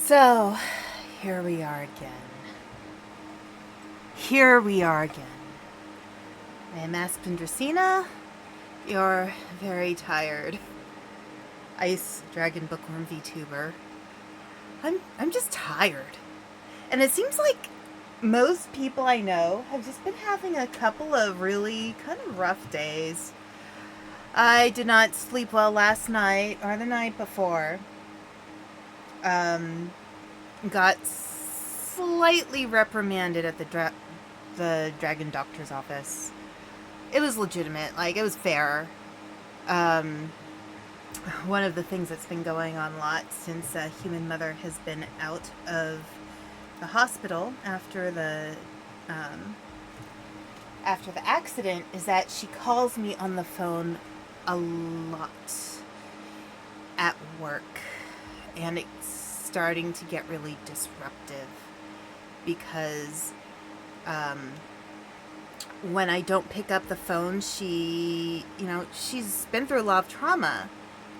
So, here we are again. Here we are again. I am Aspen Dracaena, your very tired Ice Dragon Bookwyrm VTuber. I'm just tired. And it seems like most people I know have just been having a couple of really kind of rough days. I did not sleep well last night or the night before. Got slightly reprimanded at the dragon doctor's office. It was legitimate, like it was fair. One of the things that's been going on a lot since human mother has been out of the hospital after the accident is that she calls me on the phone a lot at work, and it's starting to get really disruptive because when I don't pick up the phone, she's been through a lot of trauma,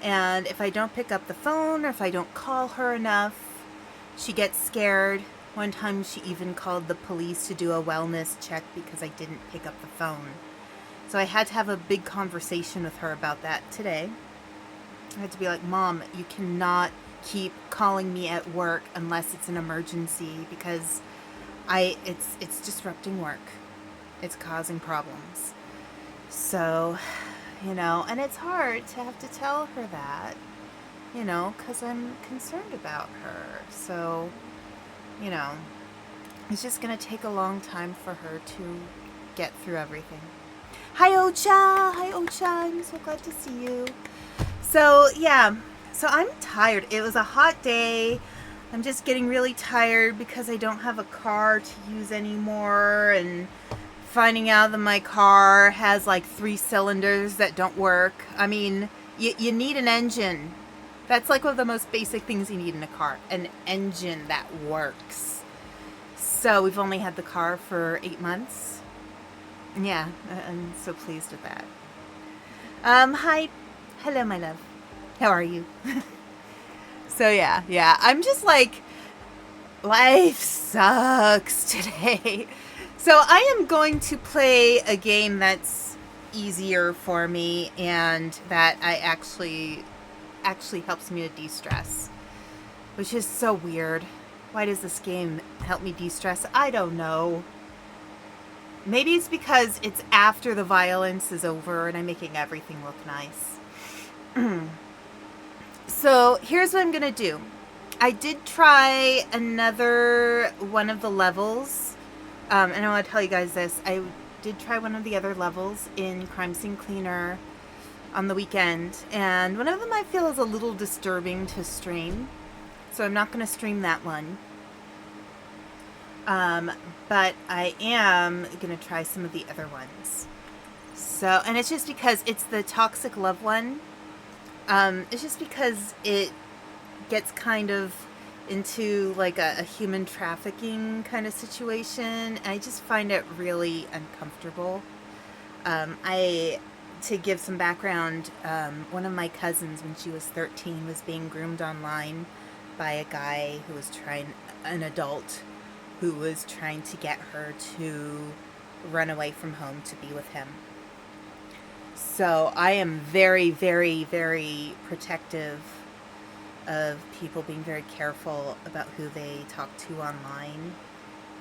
and if I don't pick up the phone or if I don't call her enough, she gets scared. One time she even called the police to do a wellness check because I didn't pick up the phone. So I had to have a big conversation with her about that today. I had to be like, Mom, you cannot keep calling me at work unless it's an emergency, because it's disrupting work. It's causing problems. So, and it's hard to have to tell her that, because I'm concerned about her. So, it's just going to take a long time for her to get through everything. Hi, Ocha! Hi, Ocha! I'm so glad to see you. So, yeah. So I'm tired. It was a hot day. I'm just getting really tired because I don't have a car to use anymore, and finding out that my car has like 3 cylinders that don't work. I mean, you need an engine. That's like one of the most basic things you need in a car. An engine that works. So we've only had the car for 8 months. Yeah, I'm so pleased with that. Hi. Hello, my love. How are you? So yeah. I'm just like, life sucks today. So I am going to play a game that's easier for me and that I actually helps me to de-stress, which is so weird. Why does this game help me de-stress? I don't know. Maybe it's because it's after the violence is over and I'm making everything look nice. So here's what I'm going to do. I did try another one of the levels. And I want to tell you guys this. I did try one of the other levels in Crime Scene Cleaner on the weekend. And one of them I feel is a little disturbing to stream. So I'm not going to stream that one. But I am going to try some of the other ones. So, and it's just because it's the toxic love one. It's just because it gets kind of into like a human trafficking kind of situation. And I just find it really uncomfortable. To give some background, one of my cousins when she was 13 was being groomed online by a guy who was an adult who was trying to get her to run away from home to be with him. So I am very, very, very protective of people being very careful about who they talk to online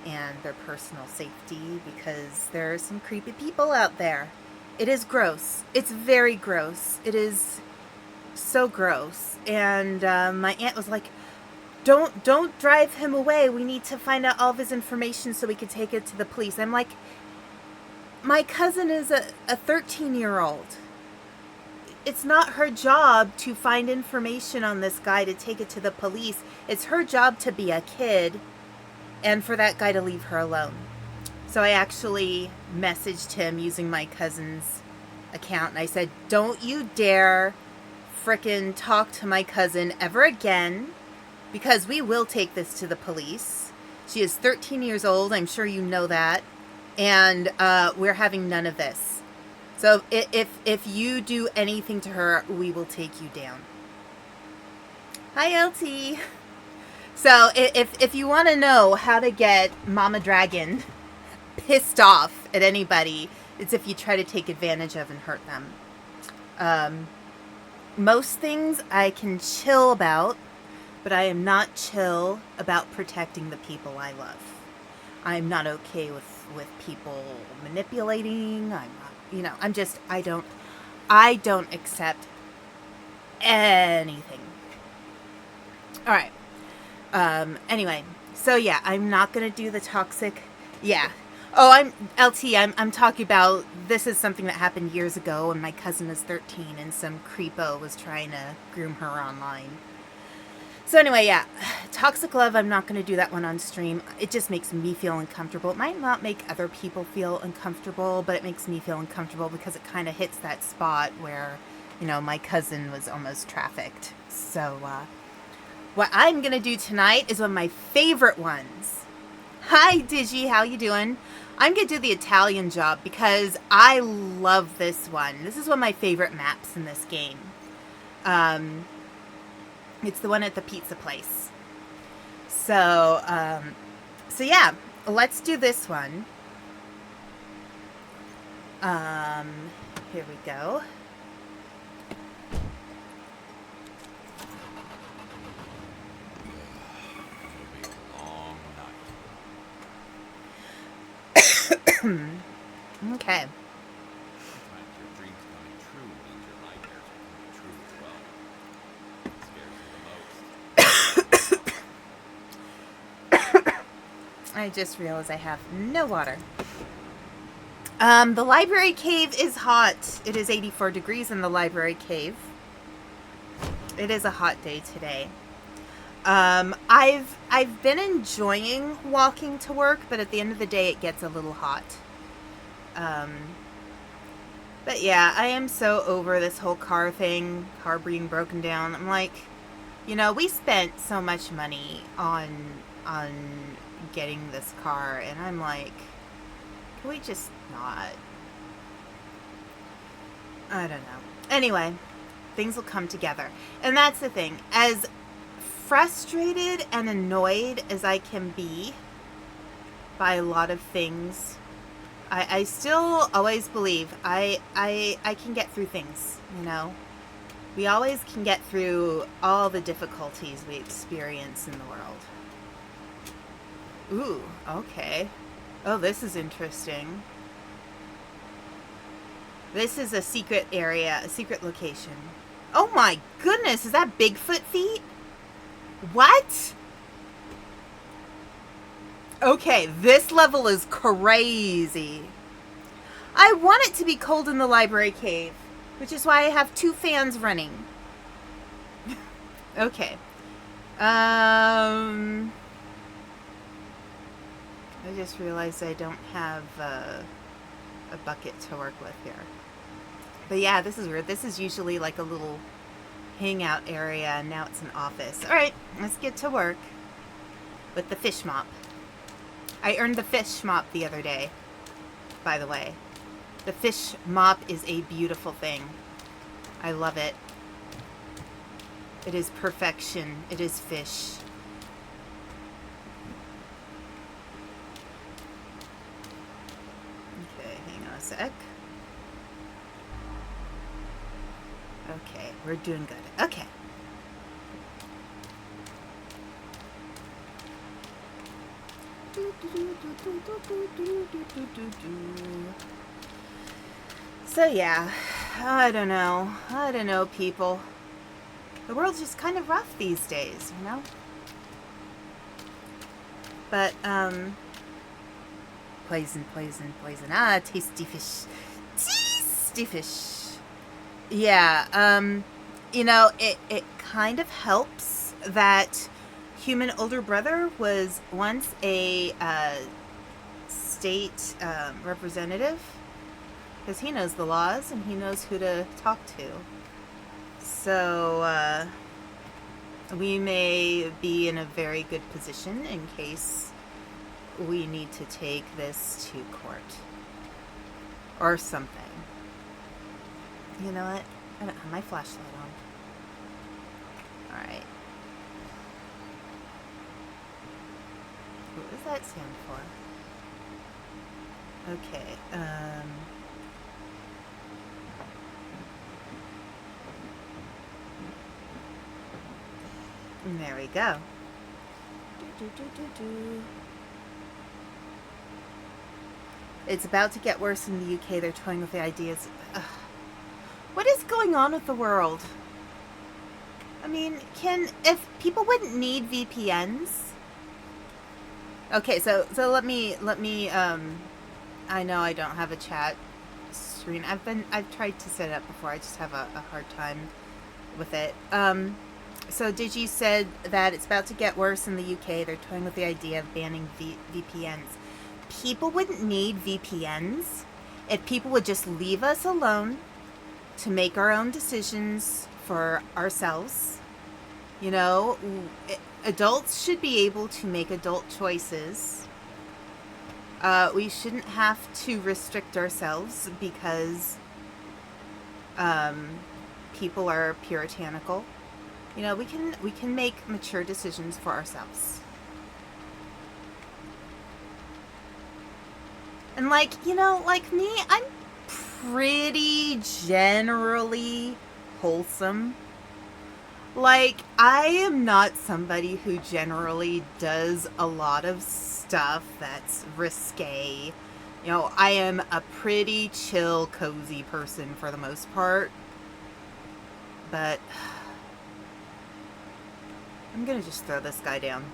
and their personal safety, because there are some creepy people out there. It is gross. It's very gross. It is so gross. And my aunt was like, Don't drive him away. We need to find out all of his information so we can take it to the police. I'm like, my cousin is a 13-year-old. It's not her job to find information on this guy to take it to the police. It's her job to be a kid and for that guy to leave her alone. So I actually messaged him using my cousin's account, and I said, don't you dare frickin' talk to my cousin ever again, because we will take this to the police. She is 13 years old. I'm sure you know that. And we're having none of this. So if you do anything to her, we will take you down. Hi, LT. So if you want to know how to get Mama Dragon pissed off at anybody, it's if you try to take advantage of and hurt them. Most things I can chill about, but I am not chill about protecting the people I love. I'm not okay with people manipulating. I'm not, you know, I don't accept anything. All right. Anyway, so yeah, I'm not going to do the toxic. Yeah. Oh, I'm talking about, this is something that happened years ago when my cousin was 13 and some creepo was trying to groom her online. So anyway, yeah, toxic love, I'm not going to do that one on stream. It just makes me feel uncomfortable. It might not make other people feel uncomfortable, but it makes me feel uncomfortable because it kind of hits that spot where, you know, my cousin was almost trafficked. So, what I'm going to do tonight is one of my favorite ones. Hi, Digi, how you doing? I'm going to do the Italian job because I love this one. This is one of my favorite maps in this game. It's the one at the pizza place. So, so yeah, let's do this one. Here we go. Okay. I just realized I have no water. The library cave is hot. It is 84 degrees in the library cave. It is a hot day today. I've been enjoying walking to work, but at the end of the day it gets a little hot. But yeah, I am so over this whole car thing, car being broken down. I'm like, you know, we spent so much money on getting this car, and I'm like, can we just not? I don't know. Anyway, things will come together. And that's the thing. As frustrated and annoyed as I can be by a lot of things, I still always believe I can get through things, you know? We always can get through all the difficulties we experience in the world. Ooh, okay. Oh, this is interesting. This is a secret area, a secret location. Oh my goodness, is that Bigfoot feet? What? Okay, this level is crazy. I want it to be cold in the library cave, which is why I have 2 fans running. Okay. I just realized I don't have a bucket to work with here. But yeah, this is weird. This is usually like a little hangout area, and now it's an office. Alright, let's get to work with the fish mop. I earned the fish mop the other day, by the way. The fish mop is a beautiful thing. I love it. It is perfection. It is fish. Okay, hang on a sec. Okay, we're doing good. Okay. So yeah, I don't know, people. The world's just kind of rough these days, you know? But, poison. Ah, tasty fish. Tasty fish. Yeah, you know, it kind of helps that human older brother was once a state representative, because he knows the laws and he knows who to talk to. So we may be in a very good position in case we need to take this to court or something. You know what? I don't have my flashlight on. Alright. What does that stand for? Okay, there we go. It's about to get worse in the UK. They're toying with the ideas. Ugh. What is going on with the world? I mean, if people wouldn't need VPNs. Okay, so let me I know I don't have a chat screen. I've tried to set it up before. I just have a hard time with it. So Digi said that it's about to get worse in the UK. They're toying with the idea of banning VPNs. People wouldn't need VPNs if people would just leave us alone to make our own decisions for ourselves. You know, adults should be able to make adult choices. We shouldn't have to restrict ourselves because people are puritanical. You know, we can make mature decisions for ourselves. And like, you know, like me, I'm pretty generally wholesome. Like, I am not somebody who generally does a lot of stuff that's risque. You know, I am a pretty chill, cozy person for the most part. But I'm gonna just throw this guy down.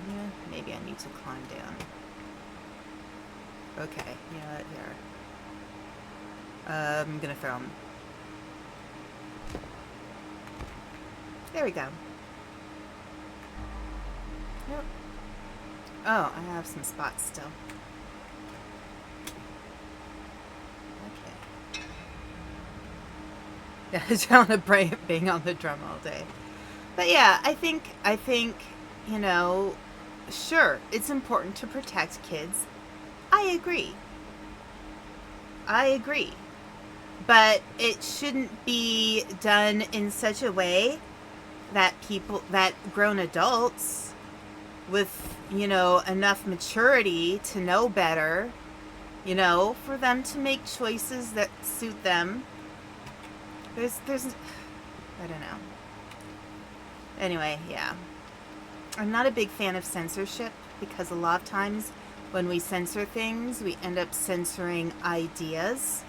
Yeah, maybe I need to climb down. Okay, you know what, here. I'm gonna throw him. There we go. Yep. Oh, I have some spots still. Okay. Yeah, I just want to bang on the drum all day. But yeah, I think, you know, sure, it's important to protect kids. I agree. But it shouldn't be done in such a way that grown adults with, you know, enough maturity to know better, you know, for them to make choices that suit them. There's, I don't know. Anyway, yeah. I'm not a big fan of censorship because a lot of times when we censor things, we end up censoring ideas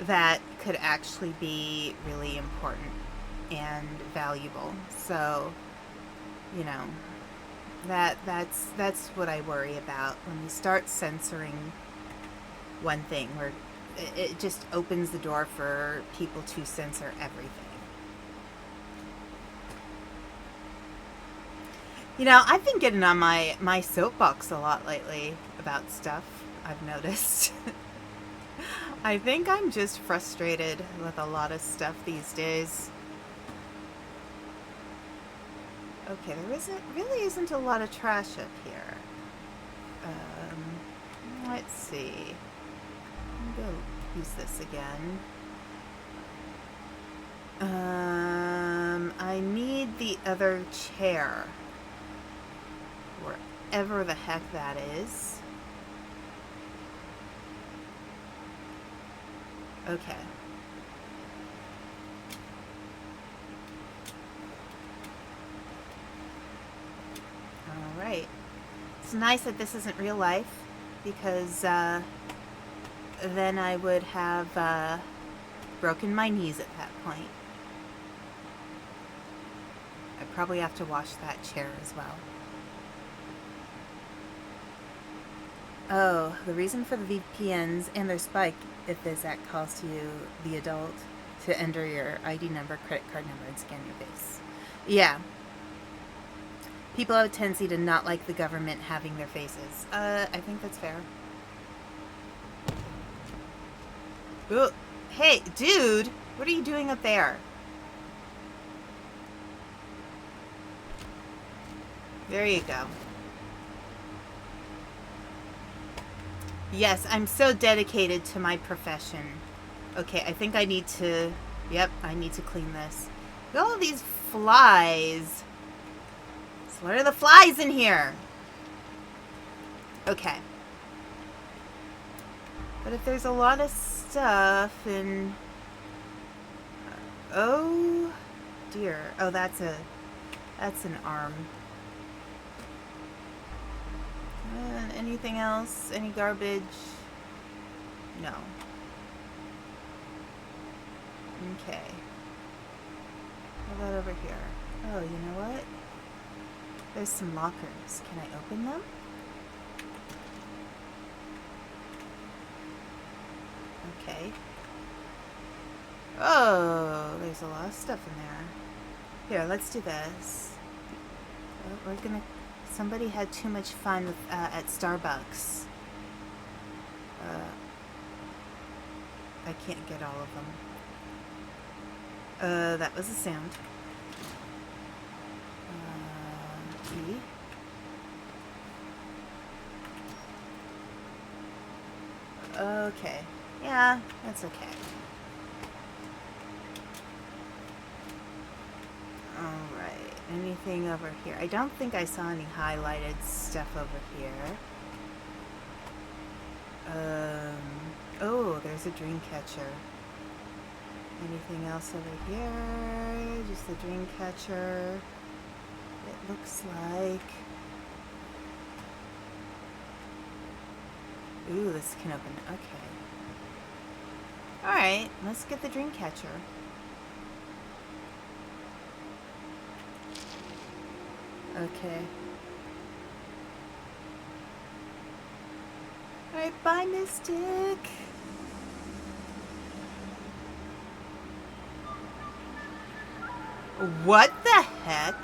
that could actually be really important and valuable. So, you know, that's what I worry about when we start censoring one thing, where it just opens the door for people to censor everything. You know, I've been getting on my soapbox a lot lately about stuff, I've noticed. I think I'm just frustrated with a lot of stuff these days. Okay, there really isn't a lot of trash up here. Let's see. I'm gonna go use this again. I need the other chair. Wherever the heck that is. Okay. Alright. It's nice that this isn't real life, because then I would have broken my knees at that point. I'd probably have to wash that chair as well. Oh, the reason for the VPNs and their spike is that costs you, the adult, to enter your ID number, credit card number, and scan your face. Yeah. People have a tendency to not like the government having their faces. I think that's fair. Ooh. Hey, dude! What are you doing up there? There you go. Yes, I'm so dedicated to my profession. Okay, I think I need to... Yep, I need to clean this. Look at all these flies. What are the flies in here? Okay. But if there's a lot of stuff and... oh dear. Oh, that's an arm. Anything else? Any garbage? No. Okay. What about over here? Oh, you know what? There's some lockers. Can I open them? Okay. Oh, there's a lot of stuff in there. Here, let's do this. Oh, we're gonna... Somebody had too much fun with, at Starbucks. I can't get all of them. That was a sound. Key. Okay. Yeah, that's okay. Alright. Anything over here? I don't think I saw any highlighted stuff over here. Oh, there's a dream catcher. Anything else over here? Just the dream catcher. It looks like... ooh, this can open. Okay. Alright, let's get the dream catcher. Okay. Alright, bye, Mystic. What the heck?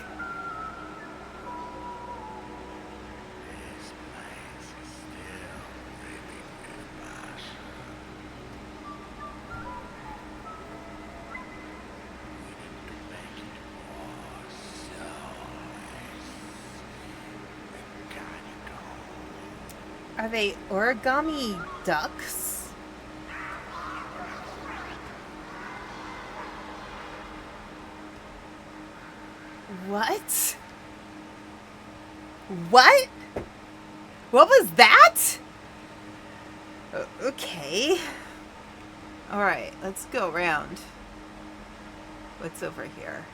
Are they origami ducks? What? What? What was that? Okay. Alright, let's go around. What's over here?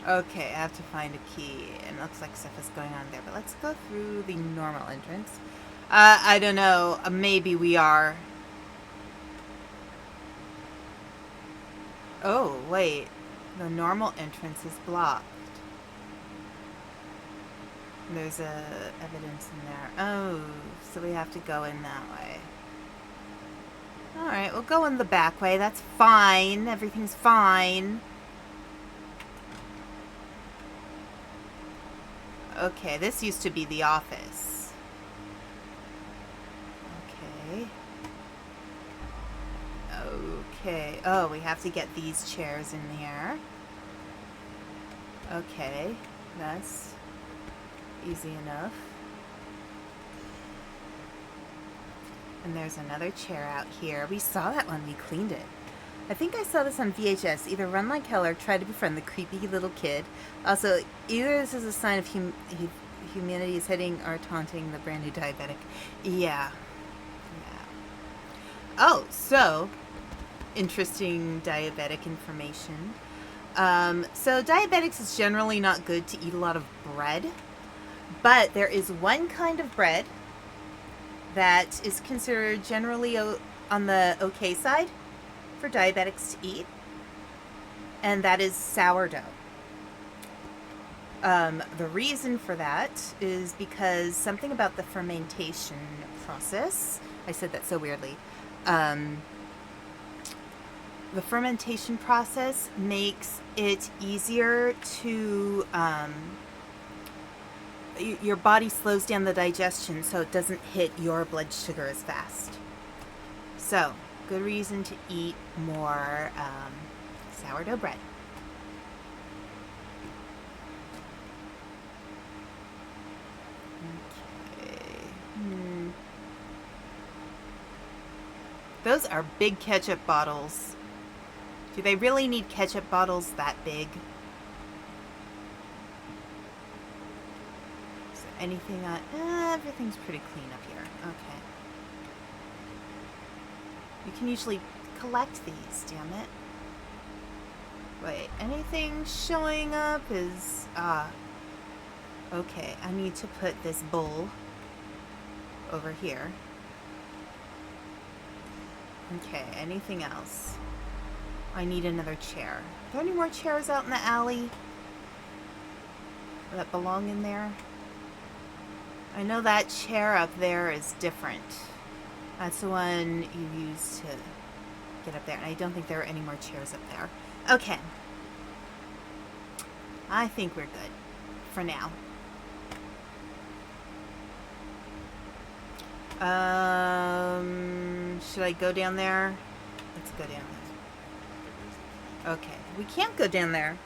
Okay, I have to find a key, and it looks like stuff is going on there, but let's go through the normal entrance. I don't know, maybe we are. Oh, wait, the normal entrance is blocked. There's evidence in there. Oh, so we have to go in that way. Alright, we'll go in the back way, that's fine, everything's fine. Okay, this used to be the office. Okay. Okay. Oh, we have to get these chairs in here. Okay. That's easy enough. And there's another chair out here. We saw that when we cleaned it. I think I saw this on VHS. Either run like hell or try to befriend the creepy little kid. Also, either this is a sign of humanity is hitting or taunting the brand new diabetic. Yeah. Oh, so interesting diabetic information. So diabetics is generally not good to eat a lot of bread, but there is one kind of bread that is considered generally on the okay side for diabetics to eat, and that is sourdough. The reason for that is because something about the fermentation process, I said that so weirdly, the fermentation process makes it easier to, your body slows down the digestion so it doesn't hit your blood sugar as fast. So, good reason to eat more sourdough bread. Okay. Those are big ketchup bottles. Do they really need ketchup bottles that big? Anything on... everything's pretty clean up here. Okay. You can usually collect these, damn it. Wait, anything showing up is... okay, I need to put this bowl over here. Okay, anything else? I need another chair. Are there any more chairs out in the alley that belong in there? I know that chair up there is different. That's the one you use to get up there. And I don't think there are any more chairs up there. Okay. I think we're good. For now. Should I go down there? Let's go down there. Okay. We can't go down there.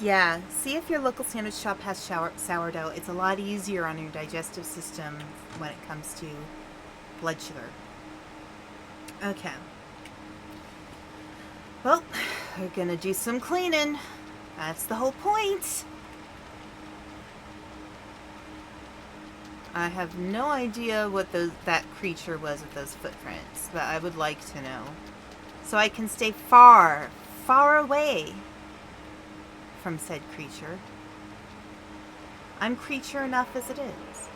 Yeah, see if your local sandwich shop has sourdough. It's a lot easier on your digestive system when it comes to blood sugar. Okay. Well, we're gonna do some cleaning. That's the whole point. I have no idea what that creature was with those footprints, but I would like to know. So I can stay far, far away from said creature. I'm creature enough as it is.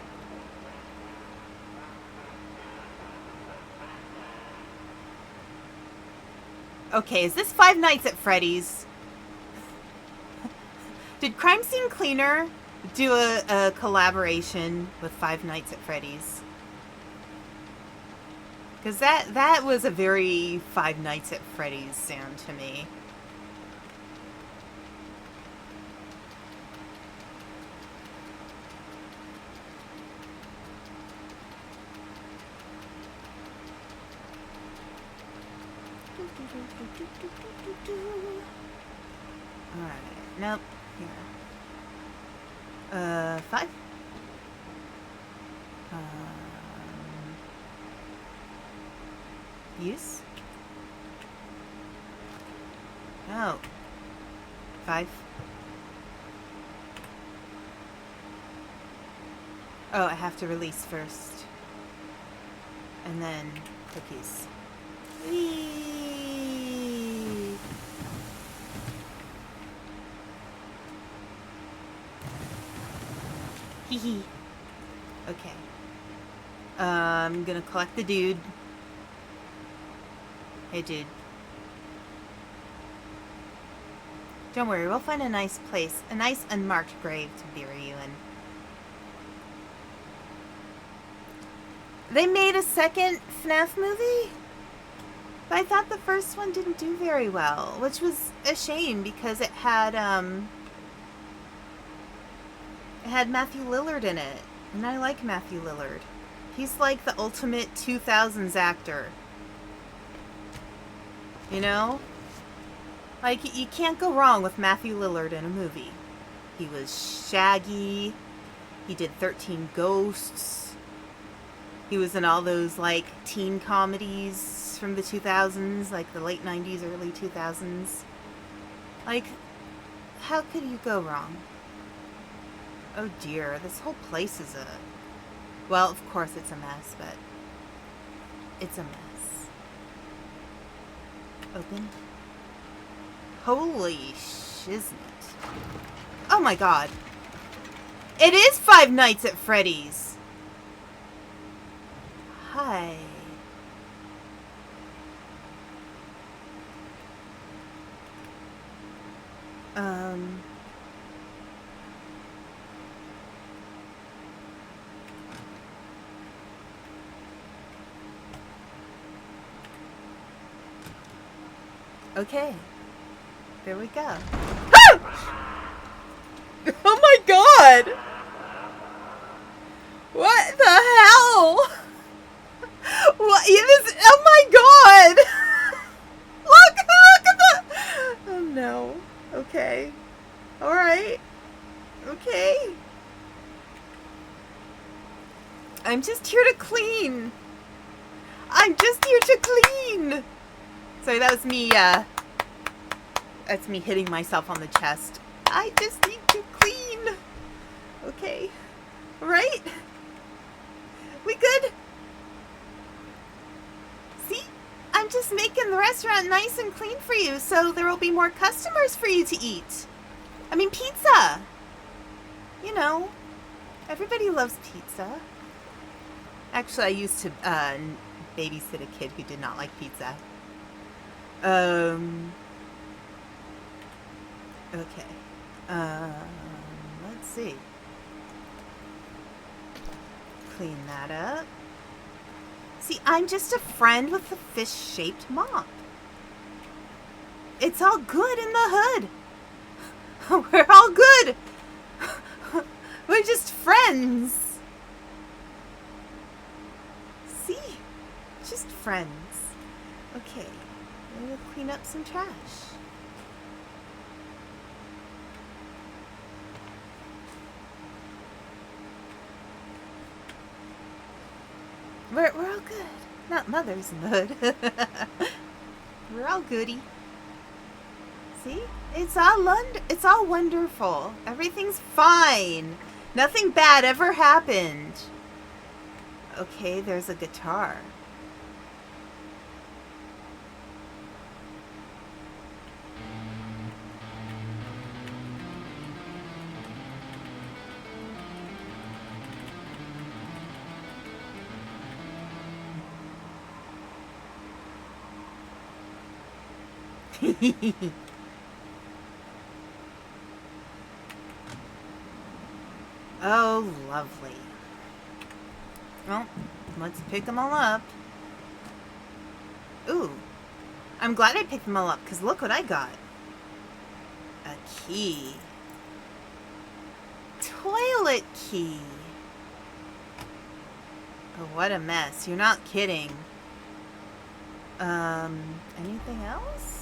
Okay, is this Five Nights at Freddy's? Did Crime Scene Cleaner do a collaboration with Five Nights at Freddy's? Because that was a very Five Nights at Freddy's sound to me. Alright, nope. Here. 5. Use? No. 5. Oh, I have to release first. And then cookies. Whee! Hee hee. Okay. I'm gonna collect the dude. Hey, dude. Don't worry, we'll find a nice place, a nice unmarked grave to bury you in. They made a second FNAF movie? But I thought the first one didn't do very well, which was a shame because it had Matthew Lillard in it. And I like Matthew Lillard. He's like the ultimate 2000s actor. You know? Like, you can't go wrong with Matthew Lillard in a movie. He was Shaggy. He did 13 Ghosts. He was in all those, like, teen comedies from the 2000s, like the late 90s, early 2000s. Like, how could you go wrong? Oh dear, this whole place is well, of course it's a mess, but it's a mess. Open. Holy shiznit. Oh my god. It is Five Nights at Freddy's. Hi. Okay. There we go. Ah! Oh my god! What the hell? What? Oh my god! Look at that! Oh no. Okay. Alright. Okay. I'm just here to clean. I'm just here to clean. Sorry, that was me, that's me hitting myself on the chest. I just need to clean. Okay. Right? We good? See? I'm just making the restaurant nice and clean for you so there will be more customers for you to eat. I mean, pizza. You know, everybody loves pizza. Actually, I used to babysit a kid who did not like pizza. Okay. Let's see. Clean that up. See, I'm just a friend with a fish-shaped mop. It's all good in the hood. We're all good. We're just friends. See? Just friends. Okay. I'm gonna clean up some trash. We're all good. Not Mother's in the hood. We're all goody. See? It's all wonderful. Everything's fine. Nothing bad ever happened. Okay, there's a guitar. Oh, lovely. Well, let's pick them all up. Ooh. I'm glad I picked them all up, because look what I got. A key. Toilet key. Oh, what a mess. You're not kidding. Anything else?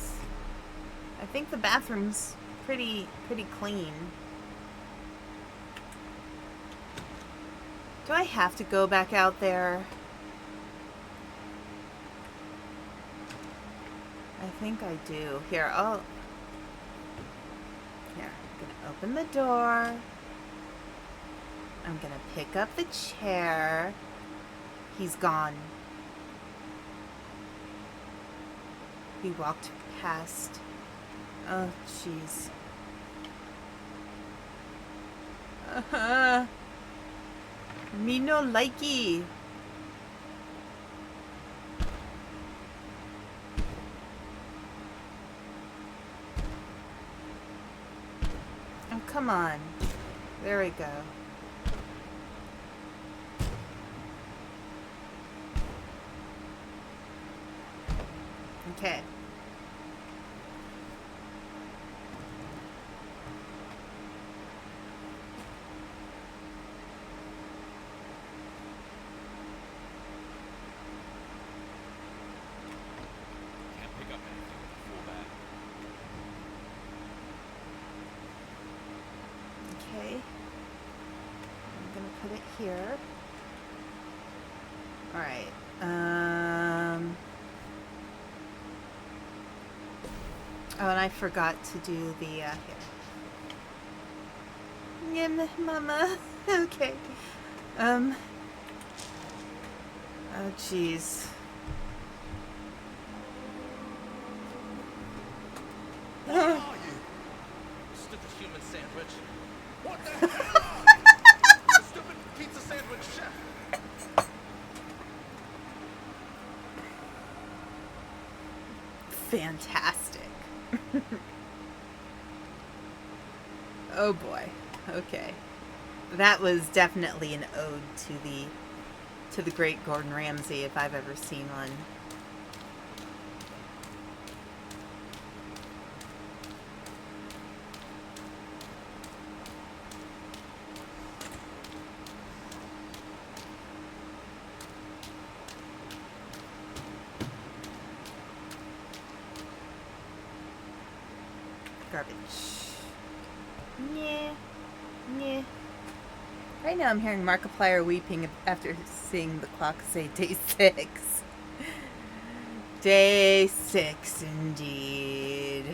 I think the bathroom's pretty clean. Do I have to go back out there? I think I do. Here, I'm gonna open the door. I'm gonna pick up the chair. He's gone. He walked past. Oh, jeez. Me no likey. Oh, come on. There we go. Okay. Here. All right. Oh, and I forgot to do the here. Yeah, Mama. Okay. Oh, jeez. What are you? Stupid human sandwich. What the hell? Stupid pizza sandwich chef. Fantastic. Oh boy. Okay. That was definitely an ode to the great Gordon Ramsay if I've ever seen one. Garbage. Yeah. Yeah. Right now I'm hearing Markiplier weeping after seeing the clock say day 6. Day 6 indeed.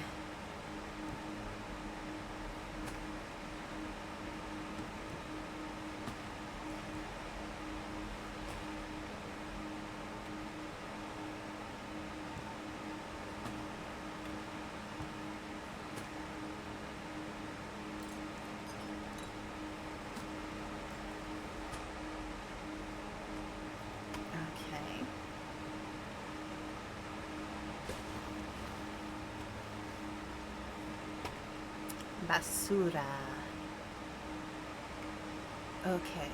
Basura. Okay.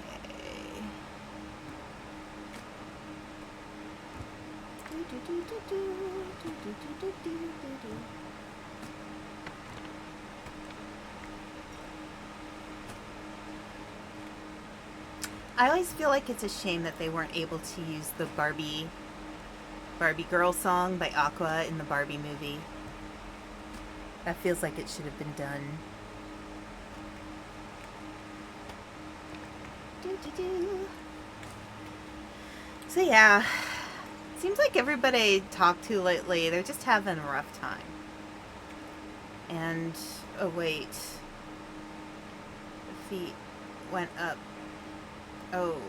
I always feel like it's a shame that they weren't able to use the Barbie Girl song by Aqua in the Barbie movie. That feels like it should have been done. So yeah, seems like everybody I talked to lately, they're just having a rough time. And, oh wait, the feet went up. Oh.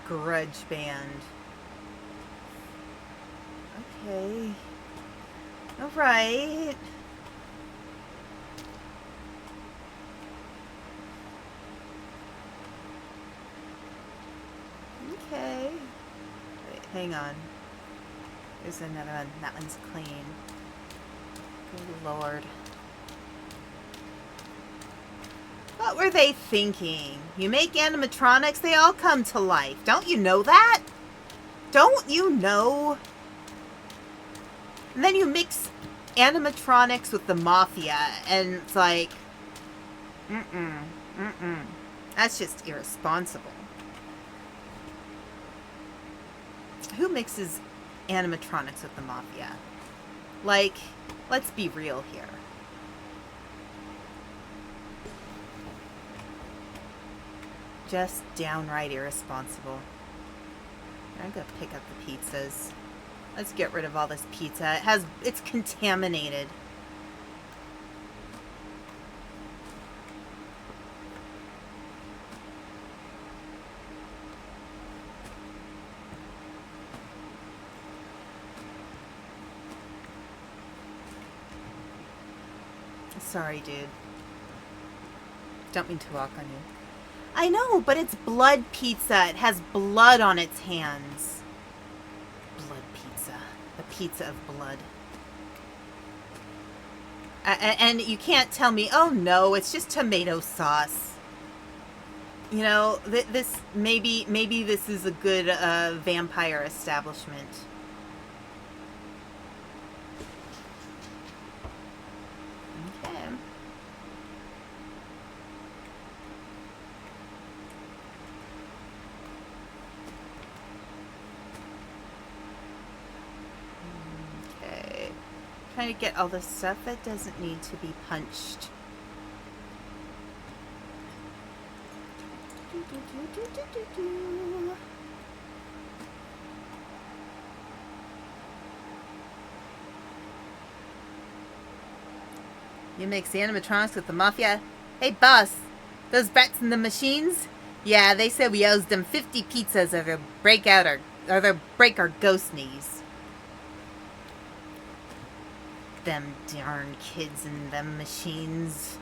Grudge band. Okay. Alright. Okay. Wait, hang on. There's another one. That one's clean. Good lord. What were they thinking? You make animatronics, they all come to life. Don't you know that? Don't you know? And then you mix animatronics with the mafia, and it's like, that's just irresponsible. Who mixes animatronics with the mafia? Like, let's be real here. Just downright irresponsible. I'm gonna pick up the pizzas. Let's get rid of all this pizza. It's contaminated. Sorry, dude. Don't mean to walk on you. I know, but it's blood pizza. It has blood on its hands. Blood pizza. The pizza of blood. And you can't tell me, oh no, it's just tomato sauce. You know, this maybe this is a good vampire establishment. Okay. Okay. Trying to get all the stuff that doesn't need to be punched. You mix the animatronics with the mafia? Hey boss, those brats in the machines? Yeah, they said we owes them 50 pizzas or they'll break our ghost knees. Them darn kids in them machines.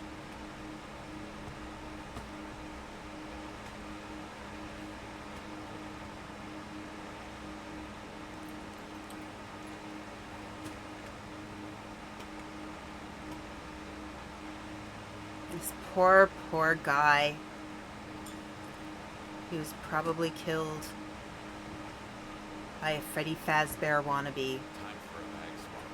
This poor guy. He was probably killed by a Freddy Fazbear wannabe. Time for a bag swap.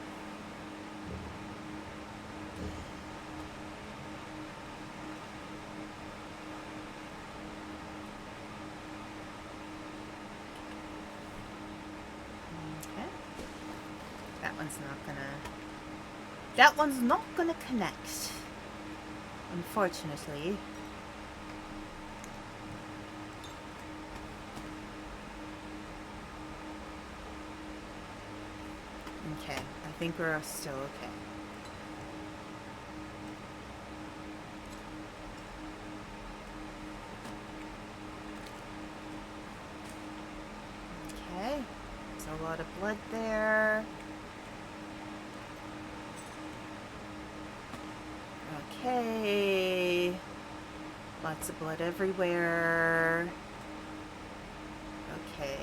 Okay. That one's not gonna connect. Unfortunately. Okay, I think we're still okay. Okay, there's a lot of blood there. Okay, lots of blood everywhere. Okay.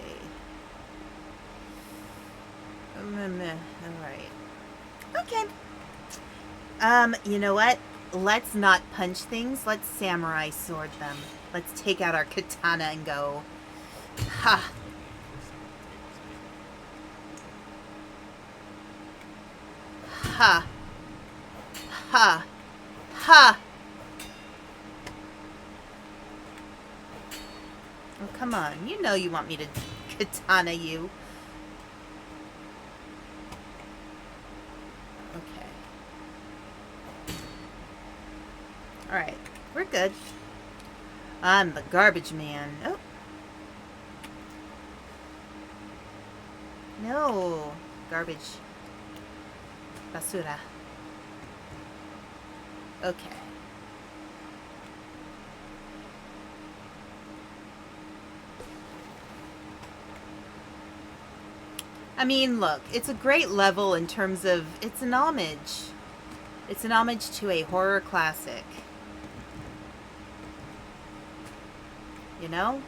Alright. Okay. You know what? Let's not punch things. Let's samurai sword them. Let's take out our katana and go. Ha! Ha! Ha! Ha! Oh, come on. You know you want me to katana you. Okay. Alright. We're good. I'm the garbage man. Oh. No. Garbage. Basura. Okay. I mean, look, it's a great level in terms of, it's an homage. It's an homage to a horror classic. You know?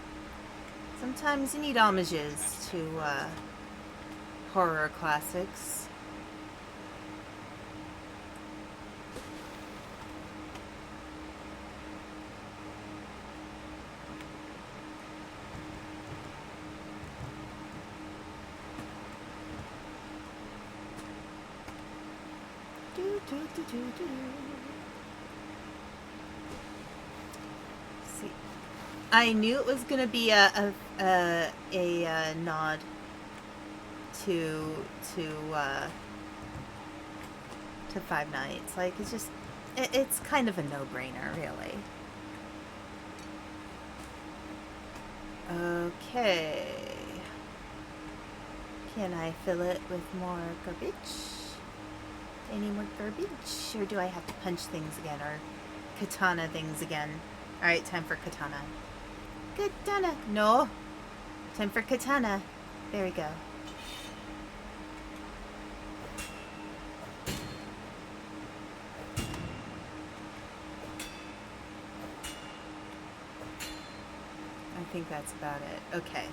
Sometimes you need homages to horror classics. See, I knew it was gonna be a nod to Five Nights. Like, it's just it's kind of a no-brainer, really. Okay. Can I fill it with more garbage? Any more garbage? Or do I have to punch things again? Or katana things again? Alright, time for katana. Katana! No! Time for katana. There we go. I think that's about it. Okay.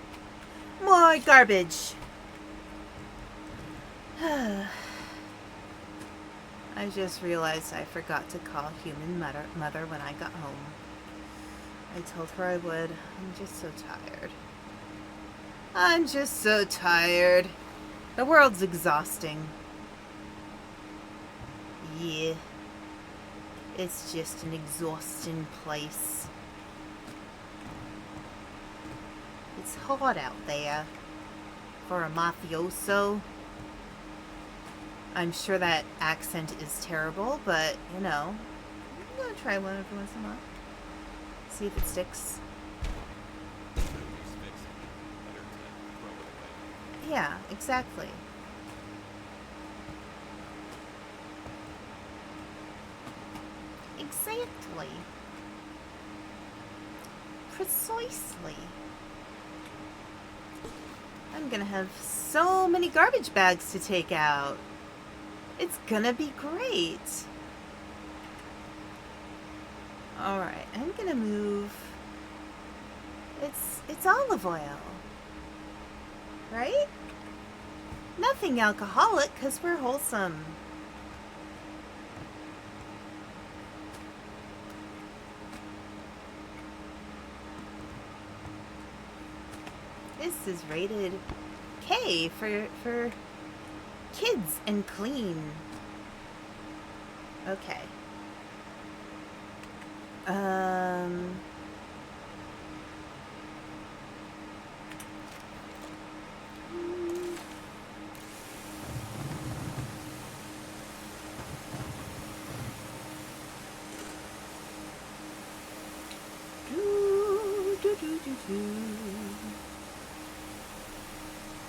More garbage! I just realized I forgot to call human mother when I got home. I told her I would. I'm just so tired. I'm just so tired. The world's exhausting. Yeah. It's just an exhausting place. It's hot out there for a mafioso. I'm sure that accent is terrible, but, you know, I'm gonna try one every once in a while. See if it sticks. Yeah, exactly. Exactly. Precisely. I'm gonna have so many garbage bags to take out. It's gonna be great. Alright, I'm gonna move. It's olive oil. Right? Nothing alcoholic, because we're wholesome. This is rated K for kids and clean. Okay.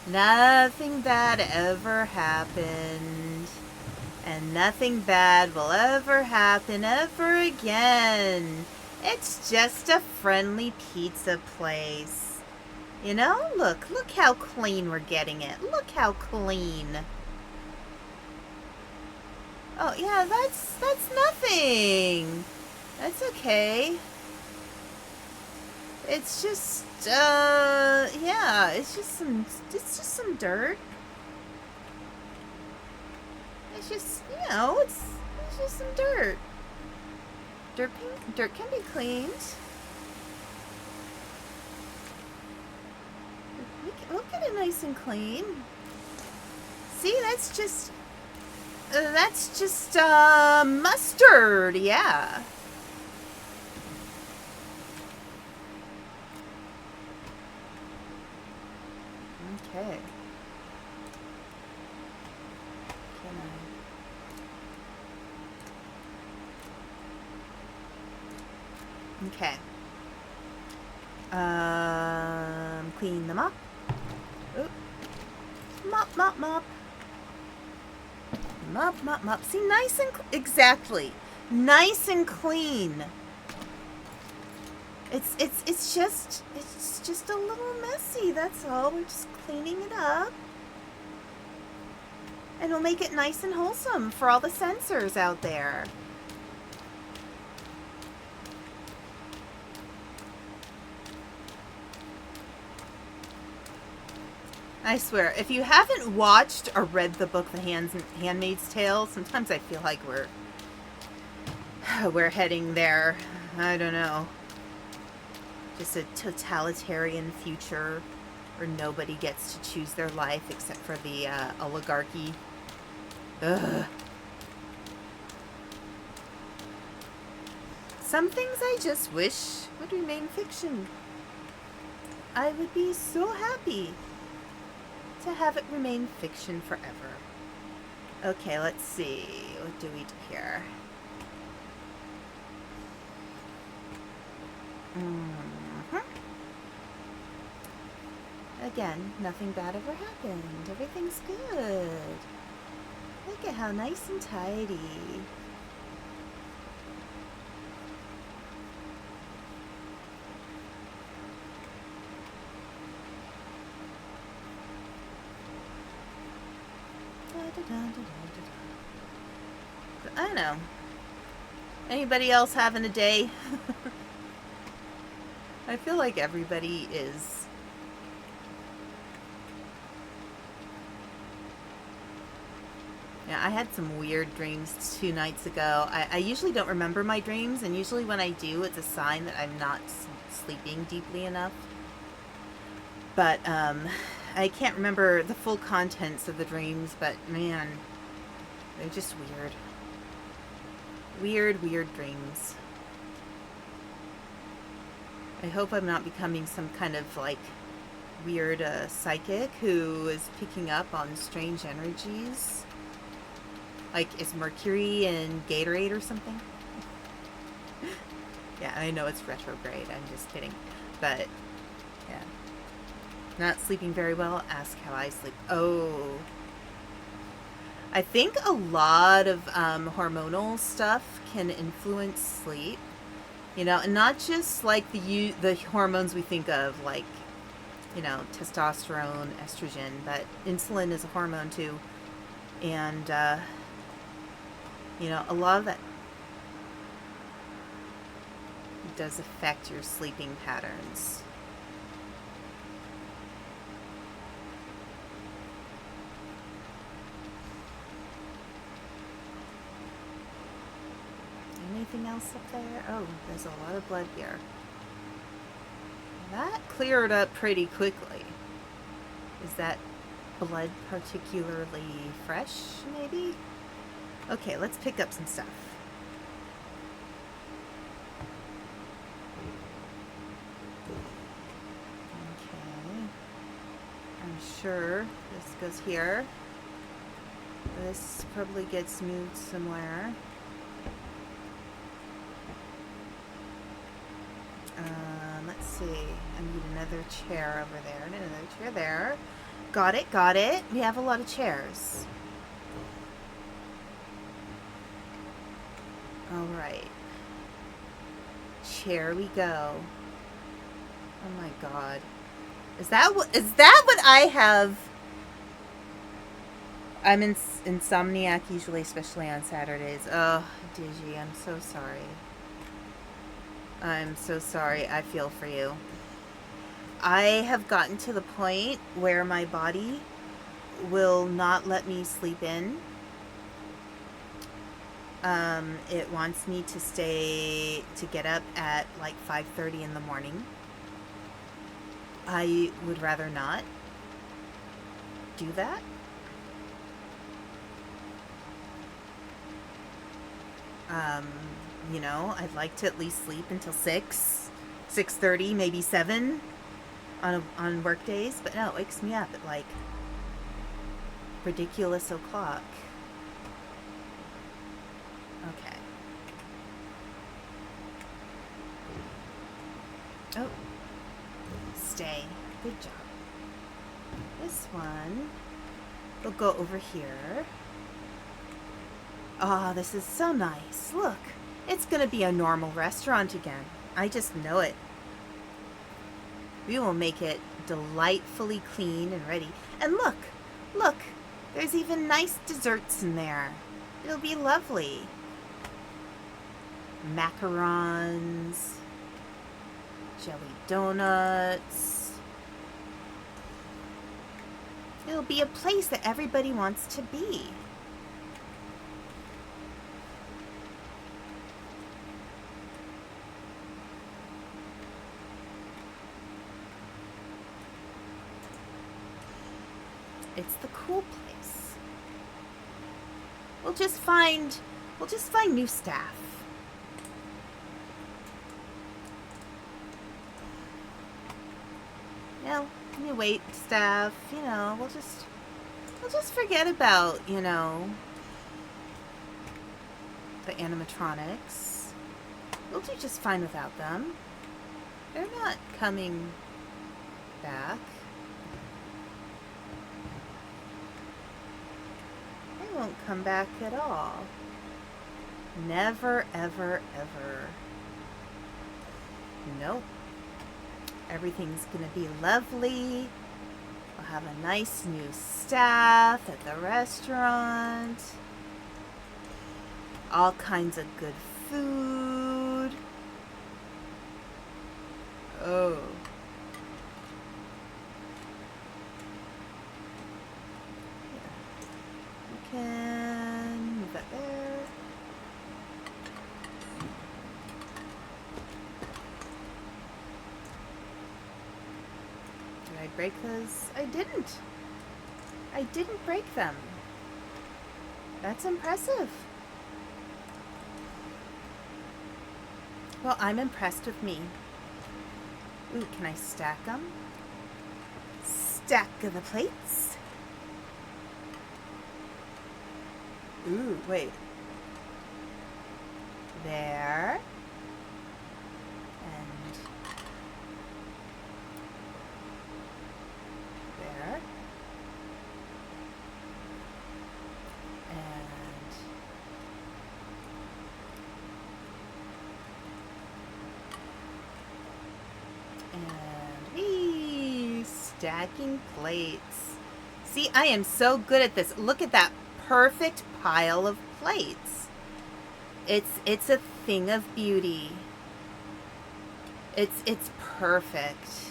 Nothing bad ever happened, and nothing bad will ever happen ever again. It's just a friendly pizza place. You know, look how clean we're getting it. Look how clean. Oh, yeah, that's nothing. That's okay. It's just, yeah, it's just some dirt. It's just, you know, it's just some dirt. Dirt can be cleaned. We'll get it nice and clean. See, that's just mustard, yeah. Okay. Okay. Clean them up. Oop. Mop, mop, mop. Mop, mop, mop. See, nice and exactly. Nice and clean. It's just a little messy, that's all. We're just cleaning it up. And we'll make it nice and wholesome for all the sensors out there. I swear, if you haven't watched or read the book The Handmaid's Tale, sometimes I feel like we're heading there. I don't know. Just a totalitarian future where nobody gets to choose their life except for the oligarchy. Ugh. Some things I just wish would remain fiction. I would be so happy to have it remain fiction forever. Okay, let's see. What do we do here? Again, nothing bad ever happened. Everything's good. Look at how nice and tidy. I don't know. Anybody else having a day? I feel like everybody is. Yeah, I had some weird dreams 2 nights ago. I usually don't remember my dreams, and usually when I do, it's a sign that I'm not sleeping deeply enough. But, I can't remember the full contents of the dreams, but man, they're just weird. Weird dreams. I hope I'm not becoming some kind of, like, weird psychic who is picking up on strange energies. Like, is Mercury in Gatorade or something? Yeah, I know it's retrograde. I'm just kidding. But, yeah. Not sleeping very well? Ask how I sleep. Oh. I think a lot of hormonal stuff can influence sleep. You know, and not just like the hormones we think of, like, you know, testosterone, estrogen, but insulin is a hormone too. And, you know, a lot of that does affect your sleeping patterns. Anything else up there? Oh, there's a lot of blood here. That cleared up pretty quickly. Is that blood particularly fresh, maybe? Okay, let's pick up some stuff. Okay. I'm sure this goes here. This probably gets moved somewhere. Let's see. I need another chair over there and another chair there. Got it, got it. We have a lot of chairs. Alright. Chair we go. Oh my god. Is that what I have? I'm insomniac usually, especially on Saturdays. Oh, Digi, I'm so sorry. I'm so sorry. I feel for you. I have gotten to the point where my body will not let me sleep in. It wants me to get up at like 5:30 in the morning. I would rather not do that. Um, I'd like to at least sleep until 6:30, maybe 7 on work days, but no, it wakes me up at like ridiculous o'clock. Okay. Oh. Stay. Good job. This one will go over here. Oh, this is so nice. Look, it's gonna be a normal restaurant again. I just know it. We will make it delightfully clean and ready. And look, there's even nice desserts in there. It'll be lovely. Macarons, jelly donuts. It'll be a place that everybody wants to be. It's the cool place. We'll just find new staff. New wait staff, we'll just forget about, the animatronics. We'll do just fine without them. They're not coming back. They won't come back at all. Never, ever, ever. Nope. Everything's gonna be lovely. We'll have a nice new staff at the restaurant. All kinds of good food. Oh. Yeah. We can move that there. Did I break those? I didn't. I didn't break them. That's impressive. Well, I'm impressed with me. Ooh, can I stack them? Stack of the plates. Ooh, wait. There. And there. Stacking plates. See, I am so good at this. Look at that perfect pile of plates. It's a thing of beauty. It's perfect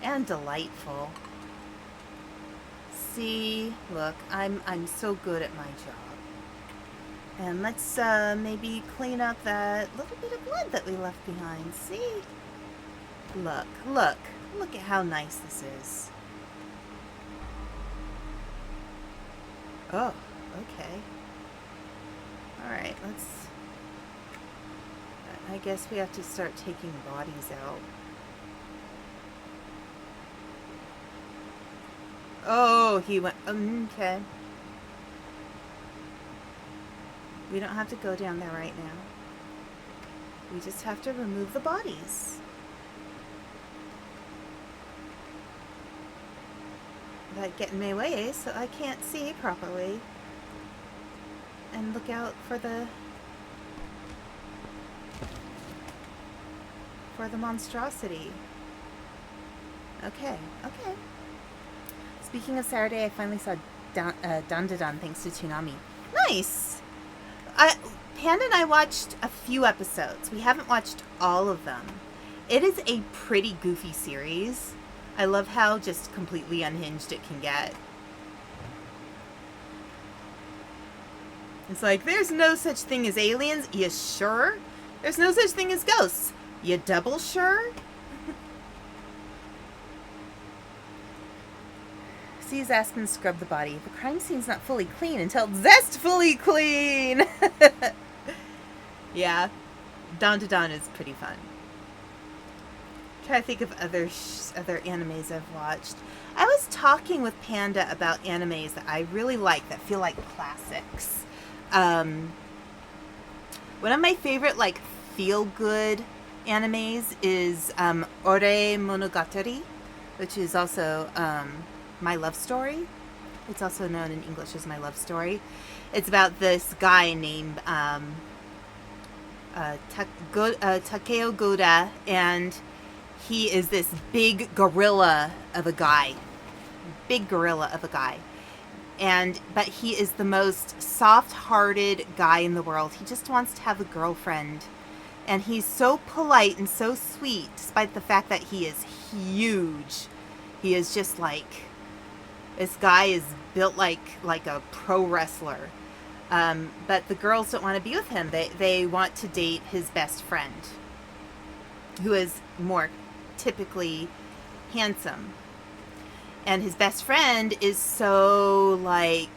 and delightful. See, look, I'm so good at my job. And let's maybe clean up that little bit of blood that we left behind. See? Look at how nice this is. Oh, okay. Alright, I guess we have to start taking bodies out. Oh, he went, okay. We don't have to go down there right now. We just have to remove the bodies. Without getting my way so I can't see properly. And look out for the monstrosity. Okay. Speaking of Saturday, I finally saw Dandadan thanks to Toonami. Nice! Panda and I watched a few episodes. We haven't watched all of them. It is a pretty goofy series. I love how just completely unhinged it can get. It's like, there's no such thing as aliens. You sure? There's no such thing as ghosts. You double sure? Sees Aspen scrub the body. The crime scene's not fully clean until it's zestfully clean. Yeah. Dawn to Dawn is pretty fun. Try to think of other animes I've watched. I was talking with Panda about animes that I really like, that feel like classics. One of my favorite, like, feel-good animes is Ore Monogatari, which is also My Love Story. It's also known in English as My Love Story. It's about this guy named Takeo Goda, and he is this big gorilla of a guy. But he is the most soft-hearted guy in the world. He just wants to have a girlfriend. And he's so polite and so sweet, despite the fact that he is huge. He is just like, this guy is built like a pro wrestler. But the girls don't want to be with him. They want to date his best friend, who is more typically handsome. And his best friend is so, like,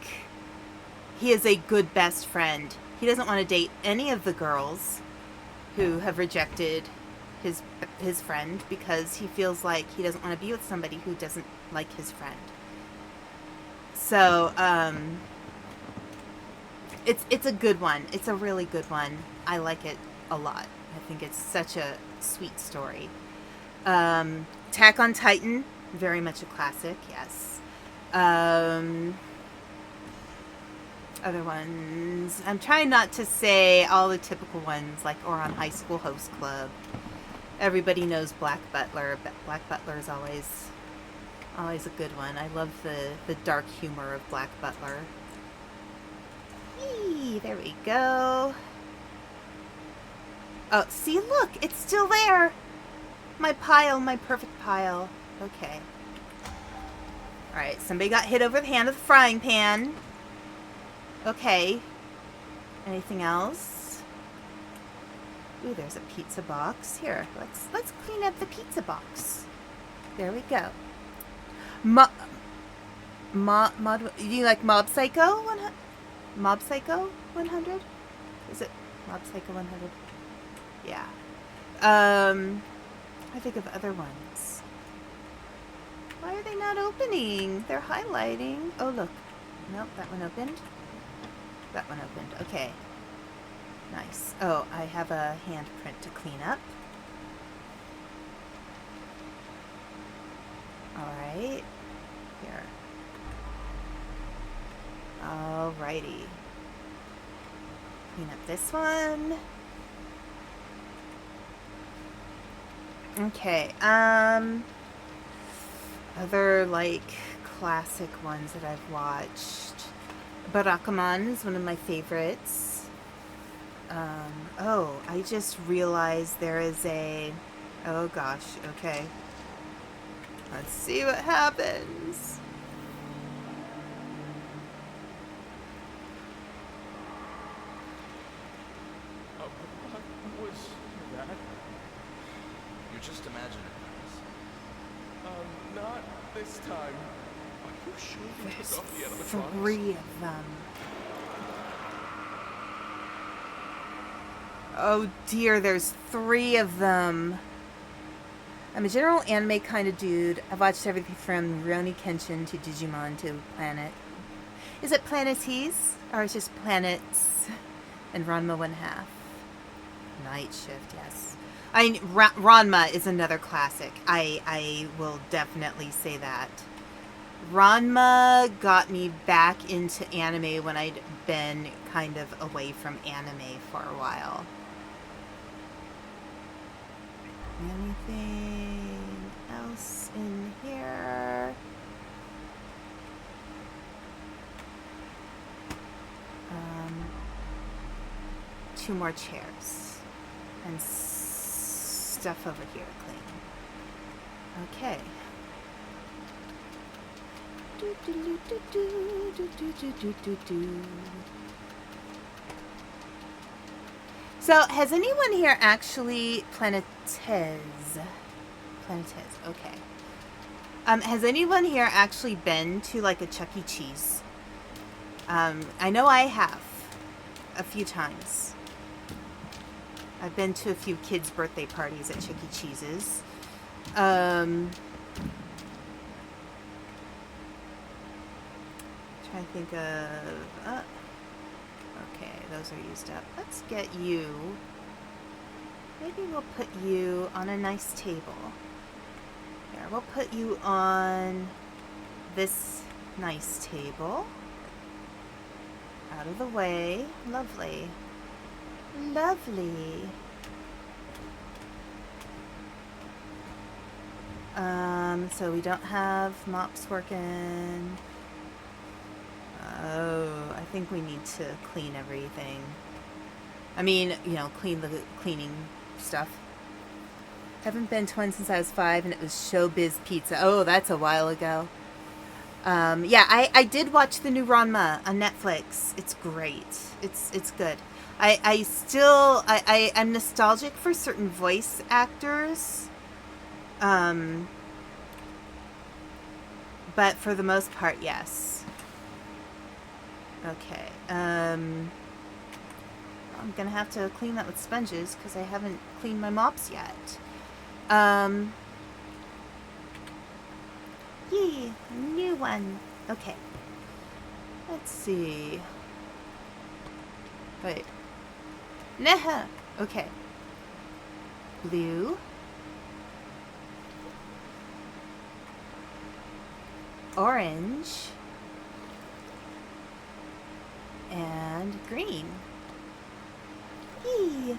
he is a good best friend. He doesn't want to date any of the girls who have rejected his friend, because he feels like he doesn't want to be with somebody who doesn't like his friend. So, it's a good one. It's a really good one. I like it a lot. I think it's such a sweet story. Attack on Titan, very much a classic, yes. Other ones. I'm trying not to say all the typical ones, like Ouran High School Host Club. Everybody knows Black Butler, but Black Butler is always a good one. I love the dark humor of Black Butler. Eee, there we go. Oh, see, look, it's still there. My perfect pile. Okay. Alright, somebody got hit over the hand with a frying pan. Okay. Anything else? Ooh, there's a pizza box. Here, let's clean up the pizza box. There we go. Do you like Mob Psycho 100? Mob Psycho 100? Is it Mob Psycho 100? Yeah. I think of other ones. Why are they not opening? They're highlighting. Oh, look. Nope, that one opened. That one opened. Okay. Nice. Oh, I have a handprint to clean up. Alright. Here. Alrighty. Clean up this one. Okay, other, like, classic ones that I've watched. Barakuman is one of my favorites. Oh, I just realized there is a... Oh, gosh, okay. Let's see what happens. What was that? You're just imagining things. Not this time. Are you sure you took off the animatronics? 3 of them. Oh dear, there's 3 of them. I'm a general anime kind of dude. I've watched everything from Rurouni Kenshin to Digimon to Planet. Is it Planeties? Or it's just Planets and Ranma 1/2? Night Shift, yes. Ranma is another classic. I will definitely say that. Ranma got me back into anime when I'd been kind of away from anime for a while. Anything else in here? 2 more chairs. And stuff over here clean. Okay. So, has anyone here actually okay. Has anyone here actually been to like a Chuck E. Cheese? I know I have a few times. I've been to a few kids' birthday parties at Chuck E. Cheese's. Trying to think of... okay, those are used up. Let's get you... maybe we'll put you on a nice table. Here, we'll put you on this nice table. Out of the way. Lovely. Lovely. So we don't have mops working. Oh, I think we need to clean everything. I mean, you know, clean the cleaning stuff. Haven't been to one since I was 5, and it was Showbiz Pizza. Oh, that's a while ago. Yeah, I did watch the new Ranma on Netflix. It's great. It's good. I'm nostalgic for certain voice actors. But for the most part, yes. Okay. I'm gonna have to clean that with sponges because I haven't cleaned my mops yet. Yee, new one. Okay. Let's see. Wait. Nah. Okay. Blue. Orange. And green. Yee.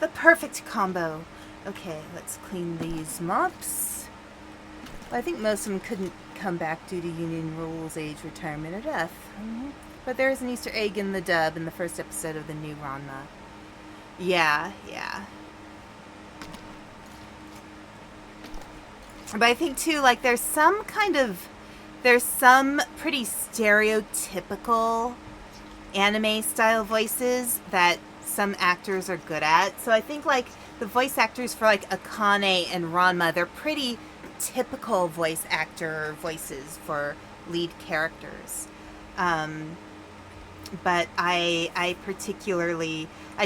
The perfect combo. Okay, let's clean these mops. Well, I think most of them couldn't come back due to union rules, age, retirement, or death. But there is an Easter egg in the dub in the first episode of the new Ranma. Yeah. But I think too, like there's some pretty stereotypical anime style voices that some actors are good at. So I think like the voice actors for like Akane and Ranma, they're pretty typical voice actor voices for lead characters. But I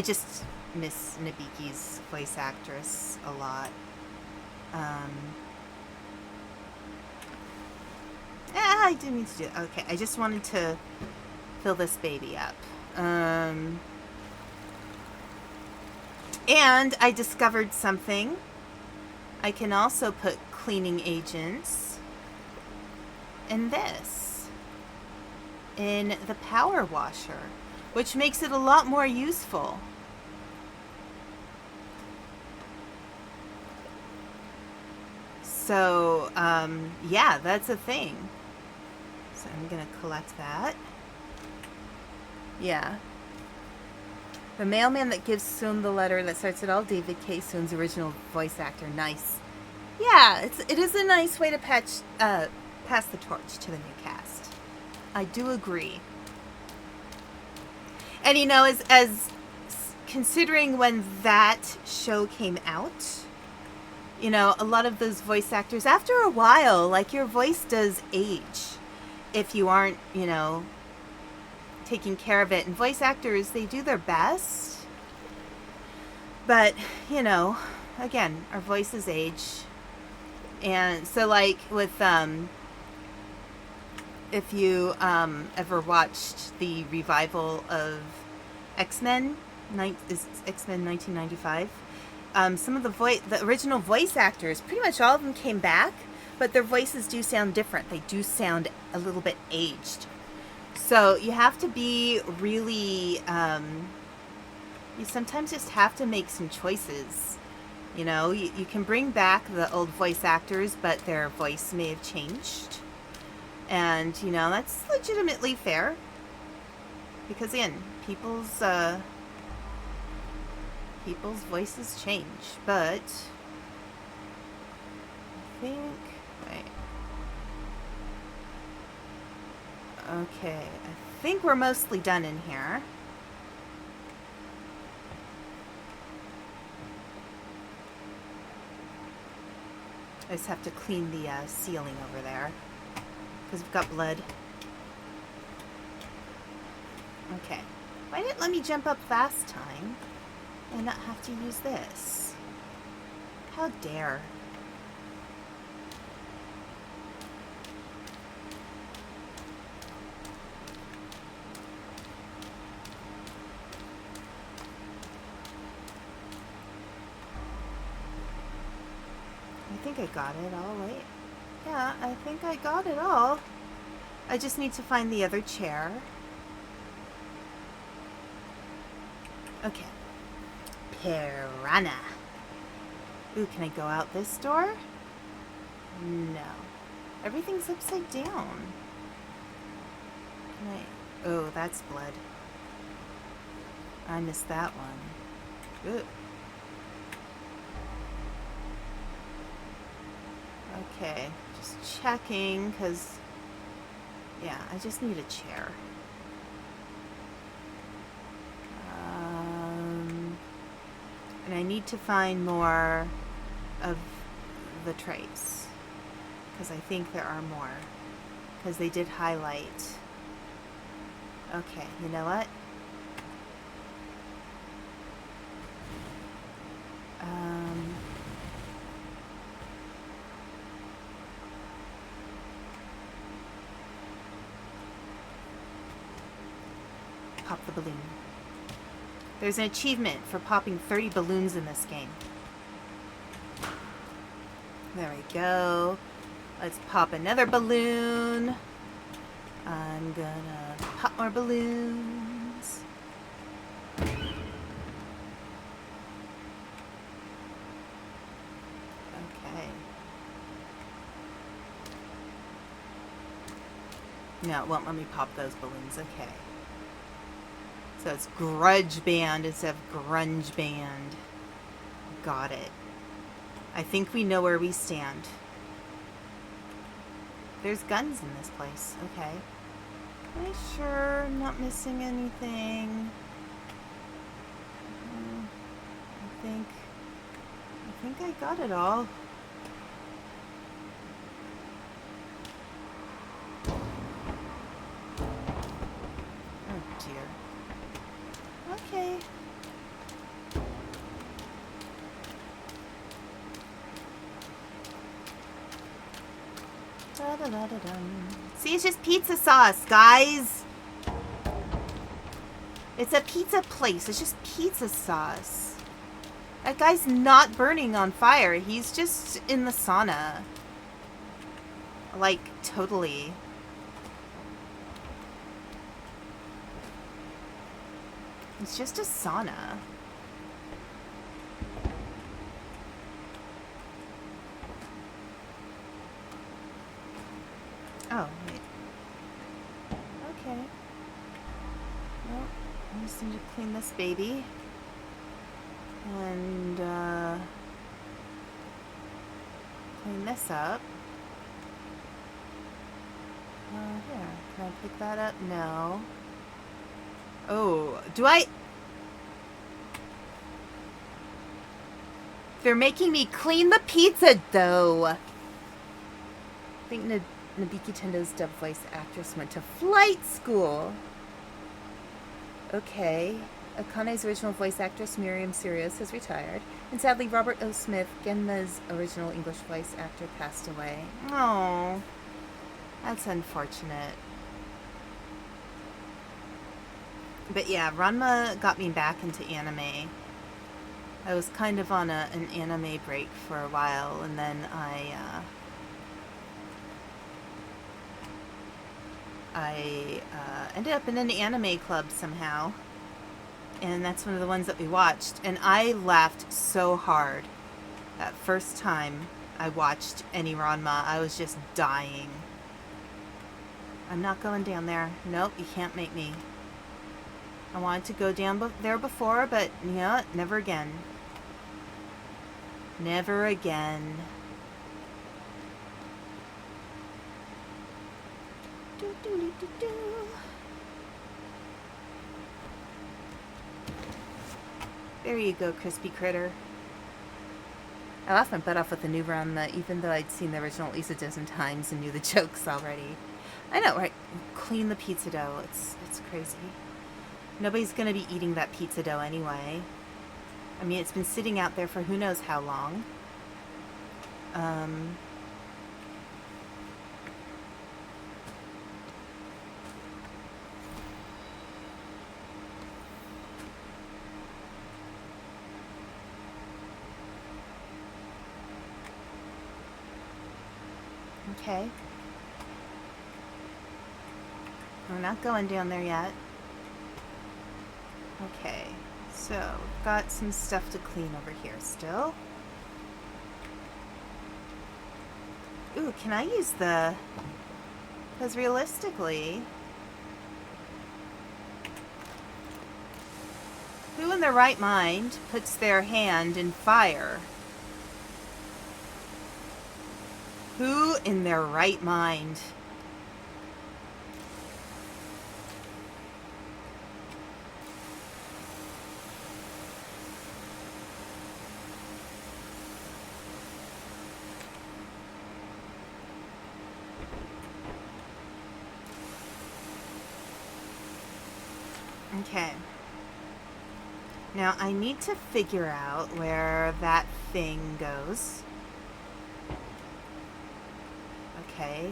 just miss Nabiki's voice actress a lot. I didn't need to do it. Okay, I just wanted to fill this baby up. And I discovered something. I can also put cleaning agents in this, in the power washer, which makes it a lot more useful. So, yeah, that's a thing. So I'm going to collect that. Yeah. The mailman that gives Soon the letter that starts it all, David K. Soon's original voice actor. Nice. Yeah, it is a nice way to pass the torch to the new cast. I do agree. And you know, as considering when that show came out, you know, a lot of those voice actors, after a while, like your voice does age if you aren't, you know, taking care of it. And voice actors, they do their best. But, you know, again, our voices age. And so like with, if you ever watched the revival of X-Men, X-Men 1995, some of the original voice actors, pretty much all of them came back, but their voices do sound different. They do sound a little bit aged. So you have to be really, you sometimes just have to make some choices. You know, you can bring back the old voice actors, but their voice may have changed. And, you know, that's legitimately fair. Because, again, people's voices change. But I think... Wait. Okay, I think we're mostly done in here. I just have to clean the ceiling over there because we've got blood. Okay. Why didn't it let me jump up last time and not have to use this? How dare. I think I got it all. Wait. Yeah, I think I got it all. I just need to find the other chair. Okay. Piranha. Ooh, can I go out this door? No. Everything's upside down. Can I... Oh, that's blood. I missed that one. Ooh. Okay, just checking, because, yeah, I just need a chair. And I need to find more of the traits, because I think there are more, because they did highlight. Okay, you know what? Pop the balloon. There's an achievement for popping 30 balloons in this game. There we go. Let's pop another balloon. I'm gonna pop more balloons. Okay. No, it won't let me pop those balloons. Okay. So it's Grudge Band instead of Grunge Band. Got it. I think we know where we stand. There's guns in this place. Okay. Am I sure I'm not missing anything? I think I got it all. Oh dear. Okay. Da-da-da-da-dum. See, it's just pizza sauce, guys. It's a pizza place. It's just pizza sauce. That guy's not burning on fire. He's just in the sauna. Like, totally. It's just a sauna. Oh, wait. Okay. Well, I just need to clean this baby. And, clean this up. Here. Can I pick that up? No. Oh, do I... They're making me clean the pizza dough. I think Nabiki Tendo's dub voice actress went to flight school. Okay. Akane's original voice actress, Miriam Sirius, has retired. And sadly, Robert O. Smith, Genma's original English voice actor, passed away. Oh, that's unfortunate. But yeah, Ranma got me back into anime. I was kind of on an anime break for a while, and then I ended up in an anime club somehow. And that's one of the ones that we watched. And I laughed so hard that first time I watched any Ranma. I was just dying. I'm not going down there. Nope, you can't make me. I wanted to go down there before, but yeah, never again. Never again. Do, do, do, do, do. There you go, crispy critter. I laughed my butt off with the new run, even though I'd seen the original at least a dozen times and knew the jokes already. I know, right? Clean the pizza dough. It's crazy. Nobody's gonna be eating that pizza dough anyway. I mean, it's been sitting out there for who knows how long. Okay. We're not going down there yet. Okay, so we've got some stuff to clean over here still. Ooh, can I use the... Because realistically... Who in their right mind puts their hand in fire? Who in their right mind? Okay. Now I need to figure out where that thing goes. Okay.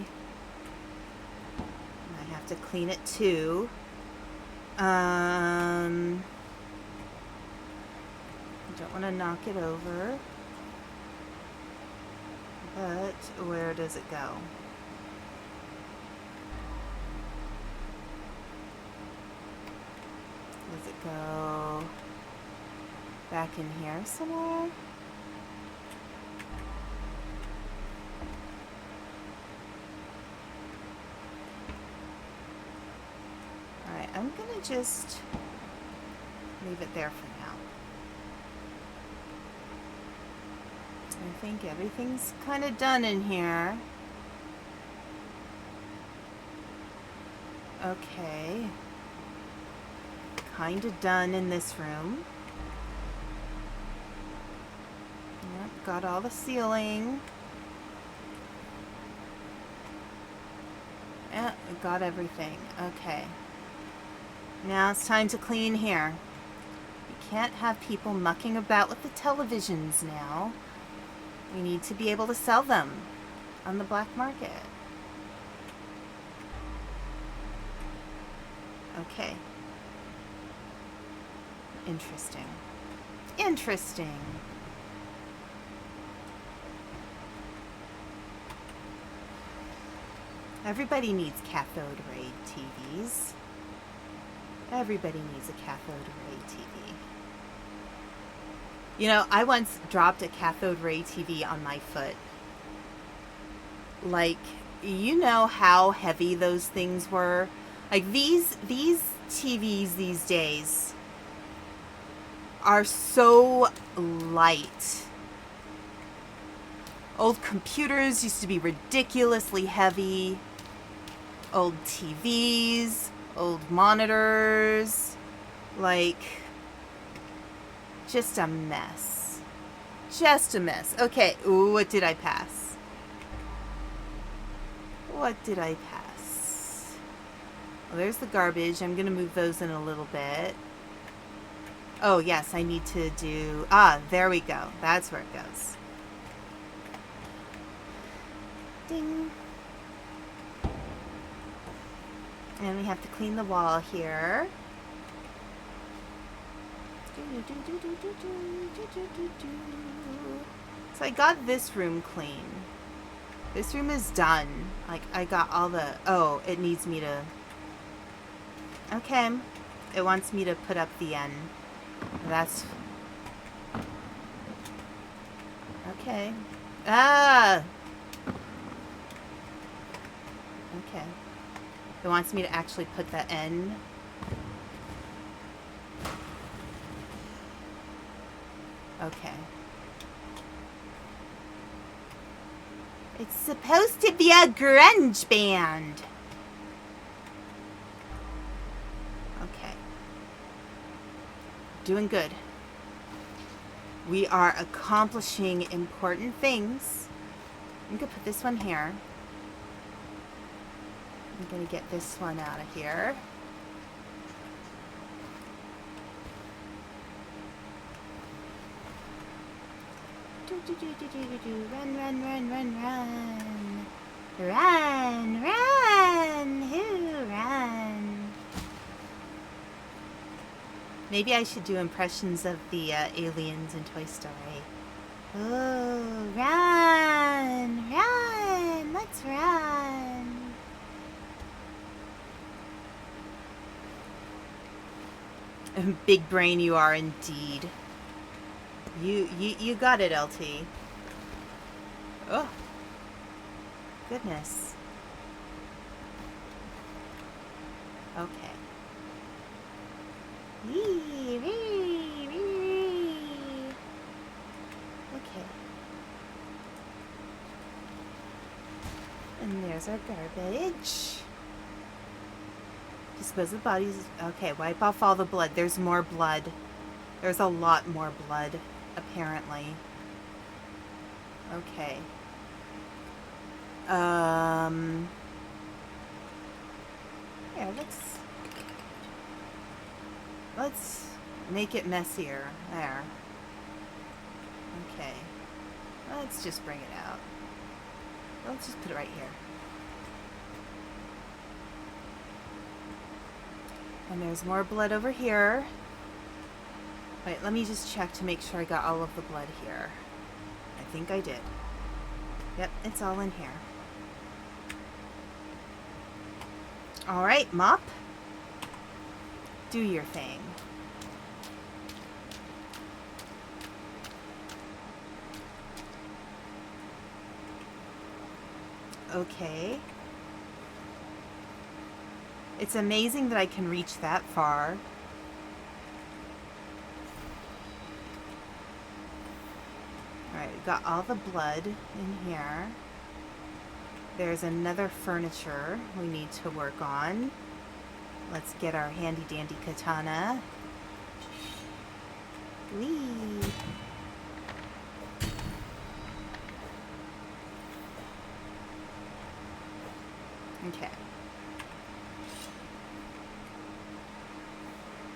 I have to clean it too. I don't want to knock it over. But where does it go? Does it go back in here somewhere? Alright, I'm gonna just leave it there for now. I think everything's kind of done in here. Okay. Kind of done in this room. Yep, got all the ceiling. Yeah, got everything. Okay. Now it's time to clean here. You can't have people mucking about with the televisions now. We need to be able to sell them on the black market. Okay. Interesting. Interesting. Everybody needs cathode ray TVs. Everybody needs a cathode ray TV. You know, I once dropped a cathode ray TV on my foot. Like, you know how heavy those things were? Like, these TVs these days are so light. Old computers used to be ridiculously heavy. Old TVs, old monitors, like, just a mess. Just a mess. Okay, ooh, what did I pass? What did I pass? Well, there's the garbage. I'm going to move those in a little bit. Oh, yes, I need to do... Ah, there we go. That's where it goes. Ding. And we have to clean the wall here. So I got this room clean. This room is done. Like, I got all the... Oh, it needs me to... Okay. It wants me to put up the end. That's... Okay. Ah! Okay. It wants me to actually put the N. Okay. It's supposed to be a grunge band. Okay. Doing good. We are accomplishing important things. I'm going to put this one here. I'm going to get this one out of here. Run, run, run, run, run. Run, run, who run? Maybe I should do impressions of the aliens in Toy Story. Oh, run, run, let's run. Big brain you are indeed. You got it, LT. Oh. Goodness. Okay. Wee, wee, wee. Okay. And there's our garbage. Dispose of bodies. Okay, wipe off all the blood. There's more blood. There's a lot more blood, apparently. Okay. Yeah, let's make it messier. There. Okay. Let's just bring it out. Let's just put it right here. And there's more blood over here. Wait, let me just check to make sure I got all of the blood here. I think I did. Yep, it's all in here. Alright, mop. Do your thing. Okay. It's amazing that I can reach that far. Alright, we got all the blood in here. There's another furniture we need to work on. Let's get our handy dandy katana. Whee! Okay.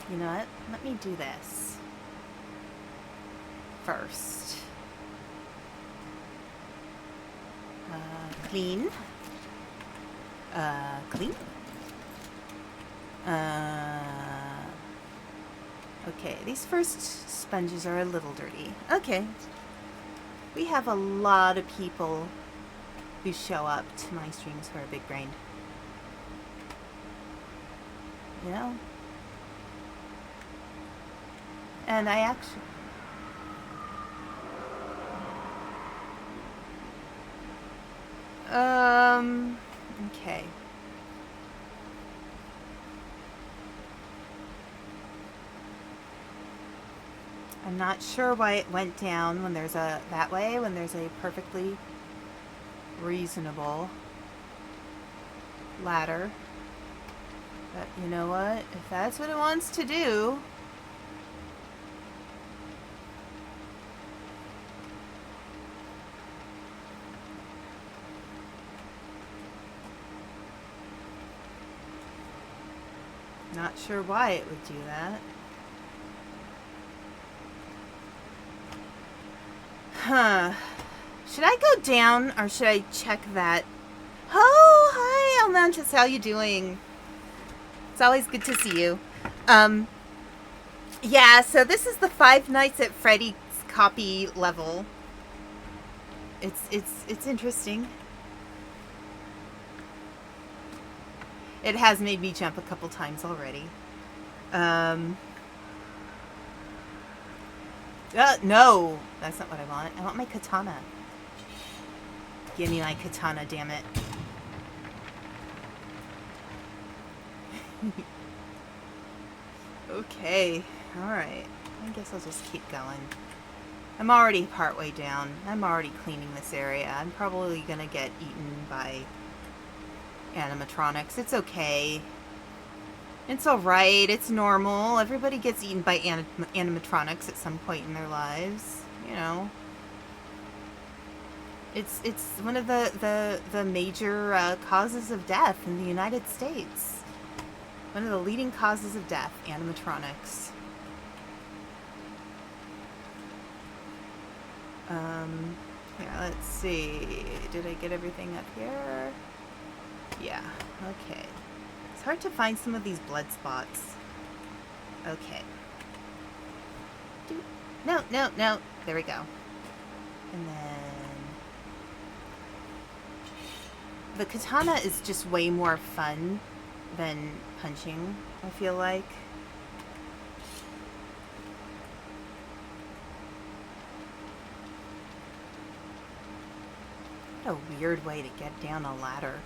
You know what? Let me do this first. Clean. Clean. Okay, these first sponges are a little dirty. Okay. We have a lot of people who show up to my streams who are big-brained. You know? And I actually... Okay. I'm not sure why it went down when there's a... that way, when there's a perfectly reasonable ladder. But you know what? If that's what it wants to do... Not sure why it would do that. Huh. Should I go down or should I check that? Oh, hi, Almantis. How you doing? It's always good to see you. Yeah, so this is the Five Nights at Freddy's copy level. It's interesting. It has made me jump a couple times already. No! That's not what I want. I want my katana. Give me my katana, damn it. Okay. Alright. I guess I'll just keep going. I'm already partway down. I'm already cleaning this area. I'm probably gonna get eaten by animatronics. It's okay. It's alright. It's normal. Everybody gets eaten by animatronics at some point in their lives. You know. It's one of the major causes of death in the United States. One of the leading causes of death, animatronics. Here, let's see. Did I get everything up here? Yeah, okay. It's hard to find some of these blood spots. Okay. No, no, no. There we go. And then... the katana is just way more fun than punching, I feel like. What a weird way to get down a ladder.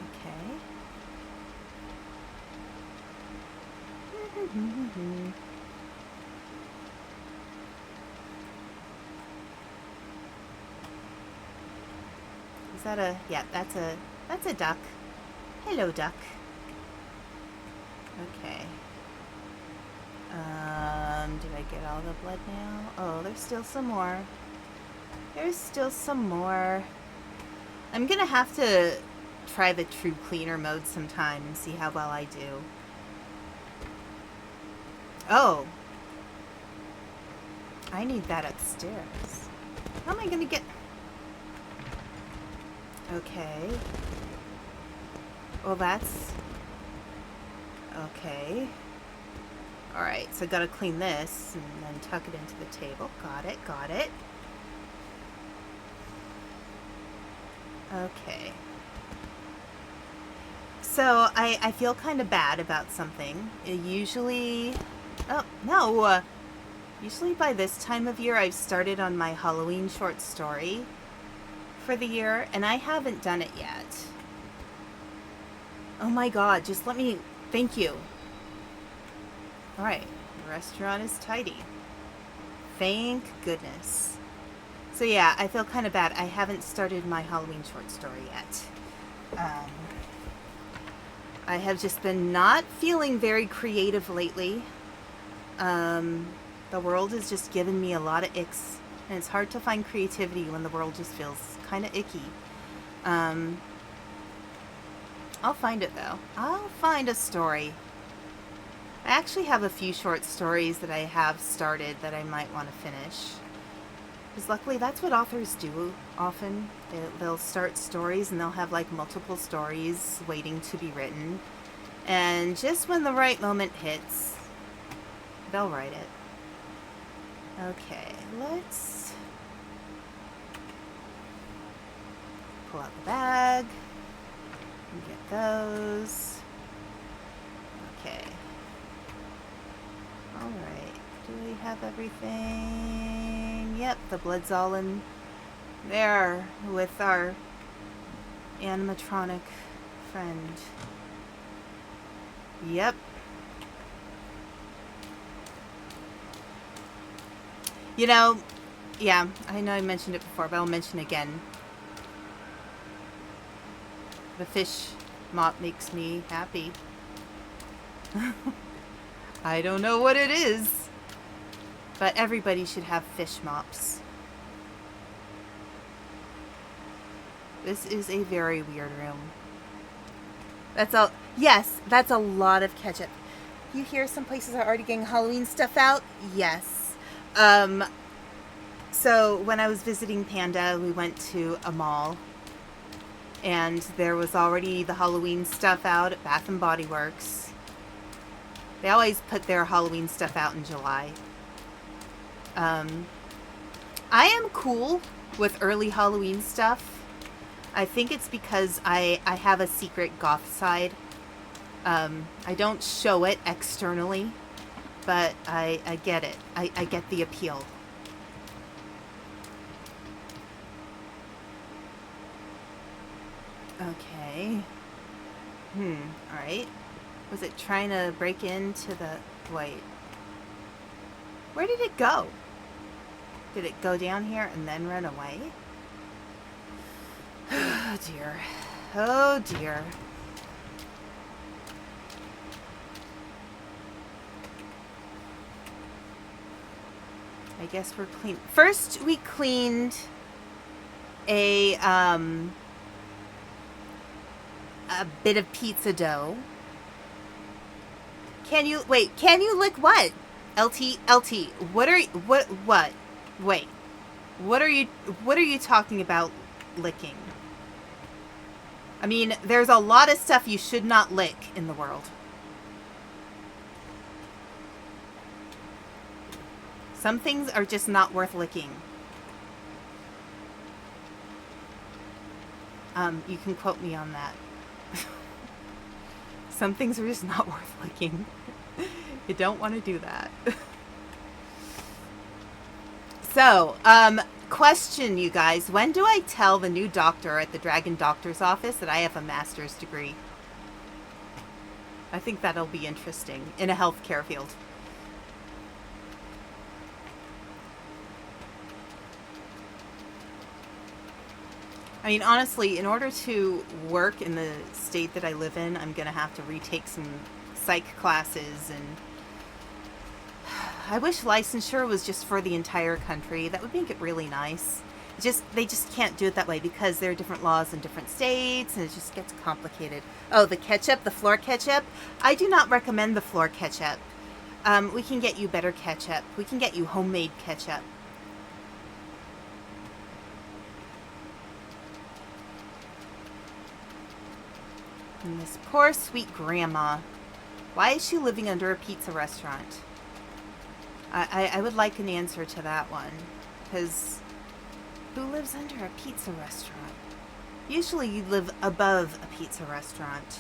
Okay. Is that a... yeah, that's a duck. Hello, duck. Okay. Did I get all the blood now? Oh, there's still some more. There's still some more. I'm gonna have to try the true cleaner mode sometime and see how well I do. Oh. I need that upstairs. How am I gonna get... okay. Well, that's... okay. Alright, so I gotta clean this and then tuck it into the table. Got it, got it. Okay. So, I feel kind of bad about something. Usually... oh, no! Usually by this time of year I've started on my Halloween short story for the year, and I haven't done it yet. Oh my god, just let me... thank you. Alright, the restaurant is tidy. Thank goodness. So yeah, I feel kind of bad. I haven't started my Halloween short story yet. I have just been not feeling very creative lately. The world has just given me a lot of icks, and it's hard to find creativity when the world just feels kind of icky. I'll find it though. I'll find a story. I actually have a few short stories that I have started that I might want to finish. Because luckily that's what authors do often. They'll start stories and they'll have like multiple stories waiting to be written. And just when the right moment hits, they'll write it. Okay, let's pull out the bag and get those. Okay. Alright, do we have everything? Yep, the blood's all in there with our animatronic friend. Yep. You know, yeah, I know I mentioned it before, but I'll mention it again. The fish mop makes me happy. I don't know what it is, but everybody should have fish mops. This is a very weird room. That's a... yes, that's a lot of ketchup. You hear some places are already getting Halloween stuff out? Yes. So when I was visiting Panda, we went to a mall, and there was already the Halloween stuff out at Bath and Body Works. They always put their Halloween stuff out in July. I am cool with early Halloween stuff. I think it's because I have a secret goth side. I don't show it externally, but I get it. I get the appeal. Okay. Alright. Was it trying to break into the... wait. Where did it go? Did it go down here and then run away? Oh dear. Oh dear. I guess we're clean. First, we cleaned a bit of pizza dough. Can you lick what? LT, what wait. What are you talking about licking? I mean, there's a lot of stuff you should not lick in the world. Some things are just not worth licking. You can quote me on that. Some things are just not worth licking. You don't want to do that. So, question, you guys. When do I tell the new doctor at the Dragon Doctor's office that I have a master's degree? I think that'll be interesting in a healthcare field. I mean, honestly, in order to work in the state that I live in, I'm going to have to retake some psych classes, and I wish licensure was just for the entire country. That would make it really nice. They just can't do it that way because there are different laws in different states, and it just gets complicated. Oh, the ketchup, the floor ketchup? I do not recommend the floor ketchup. We can get you better ketchup. We can get you homemade ketchup. And this poor sweet grandma. Why is she living under a pizza restaurant? I would like an answer to that one. Because who lives under a pizza restaurant? Usually you live above a pizza restaurant.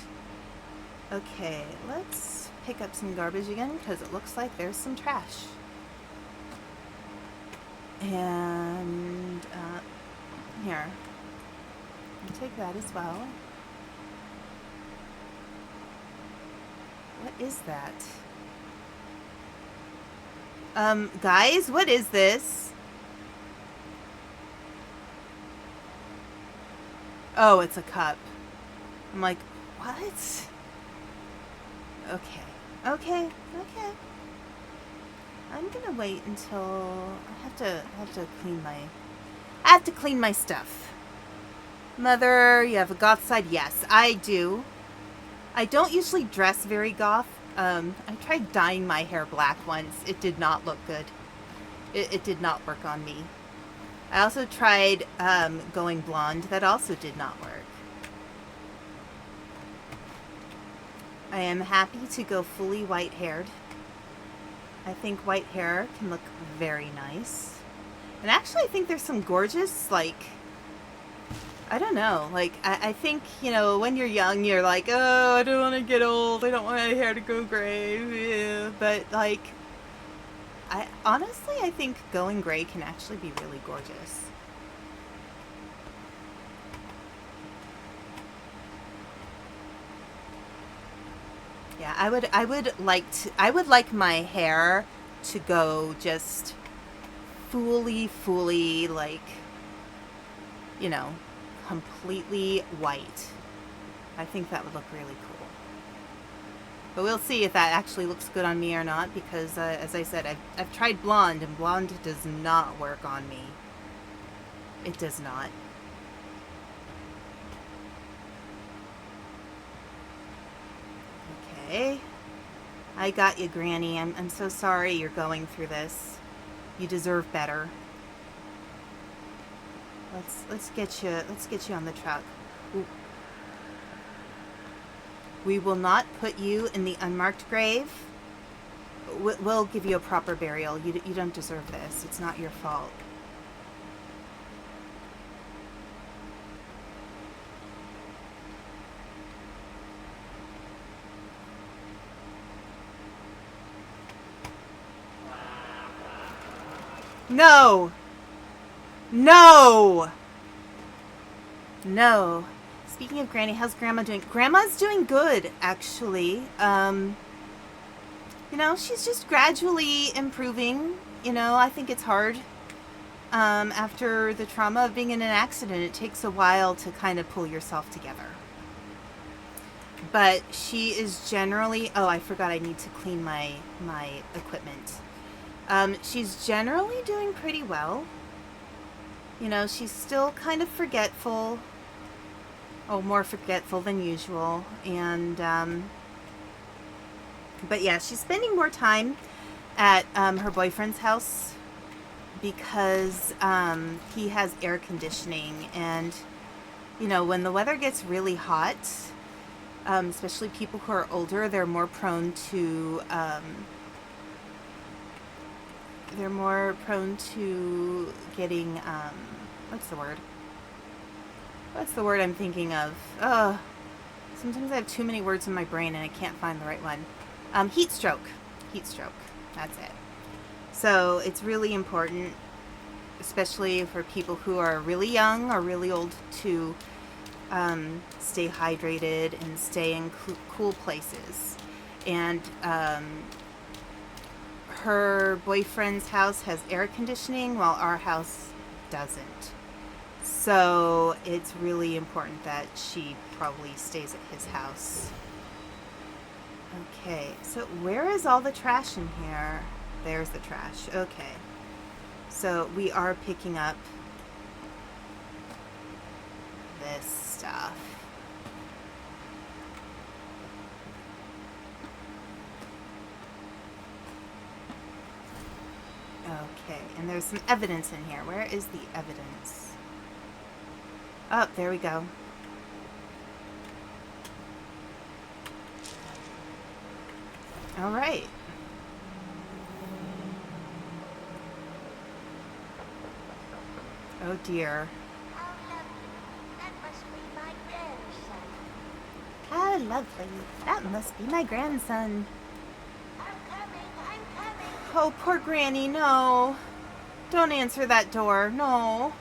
Okay, let's pick up some garbage again because it looks like there's some trash. And here. I'll take that as well. What is that? Guys, what is this? Oh, it's a cup. I'm like, what? Okay. I'm gonna wait until I have to clean my stuff. Mother, you have a goth side? Yes, I do. I don't usually dress very goth. I tried dyeing my hair black once. It did not look good. It did not work on me. I also tried going blonde. That also did not work. I am happy to go fully white-haired. I think white hair can look very nice. And actually, I think there's some gorgeous, like, I don't know. Like, I think, you know, when you're young, you're like, oh, I don't want to get old. I don't want my hair to go gray. Yeah. But, like, honestly, I think going gray can actually be really gorgeous. Yeah, I would like my hair to go just fully, like, you know, completely white. I think that would look really cool. But we'll see if that actually looks good on me or not, because as I said, I've tried blonde, and blonde does not work on me. It does not. Okay. I got you, Granny. I'm so sorry you're going through this. You deserve better. Let's get you on the truck. Ooh. We will not put you in the unmarked grave. We'll give you a proper burial. You don't deserve this. It's not your fault. No! No! No. Speaking of Granny, how's Grandma doing? Grandma's doing good, actually. You know, she's just gradually improving. You know, I think it's hard. After the trauma of being in an accident, it takes a while to kind of pull yourself together. But she is generally... Oh, I forgot I need to clean my equipment. She's generally doing pretty well. You know, she's still kind of forgetful. Oh, more forgetful than usual. And, but yeah, she's spending more time at her boyfriend's house because he has air conditioning. And, you know, when the weather gets really hot, especially people who are older, they're more prone to getting what's the word? What's the word I'm thinking of? Sometimes I have too many words in my brain and I can't find the right one. Heat stroke. Heat stroke. That's it. So it's really important, especially for people who are really young or really old, to stay hydrated and stay in cool places. And her boyfriend's house has air conditioning while our house doesn't. So it's really important that she probably stays at his house. Okay, so where is all the trash in here? There's the trash. Okay. So we are picking up this stuff. Okay, and there's some evidence in here. Where is the evidence? Oh, there we go. All right. Oh dear. How lovely. That must be my grandson. Oh, poor Granny, no. Don't answer that door, no.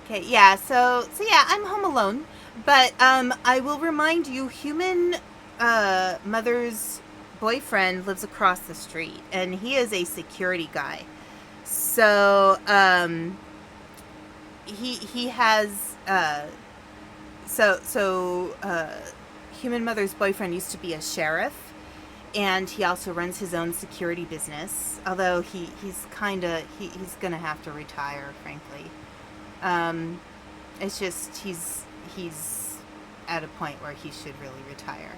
Okay, yeah, so yeah, I'm home alone. But I will remind you, human mother's boyfriend lives across the street, and he is a security guy. So he has human mother's boyfriend used to be a sheriff. And he also runs his own security business, although he's going to have to retire, frankly. It's just he's at a point where he should really retire.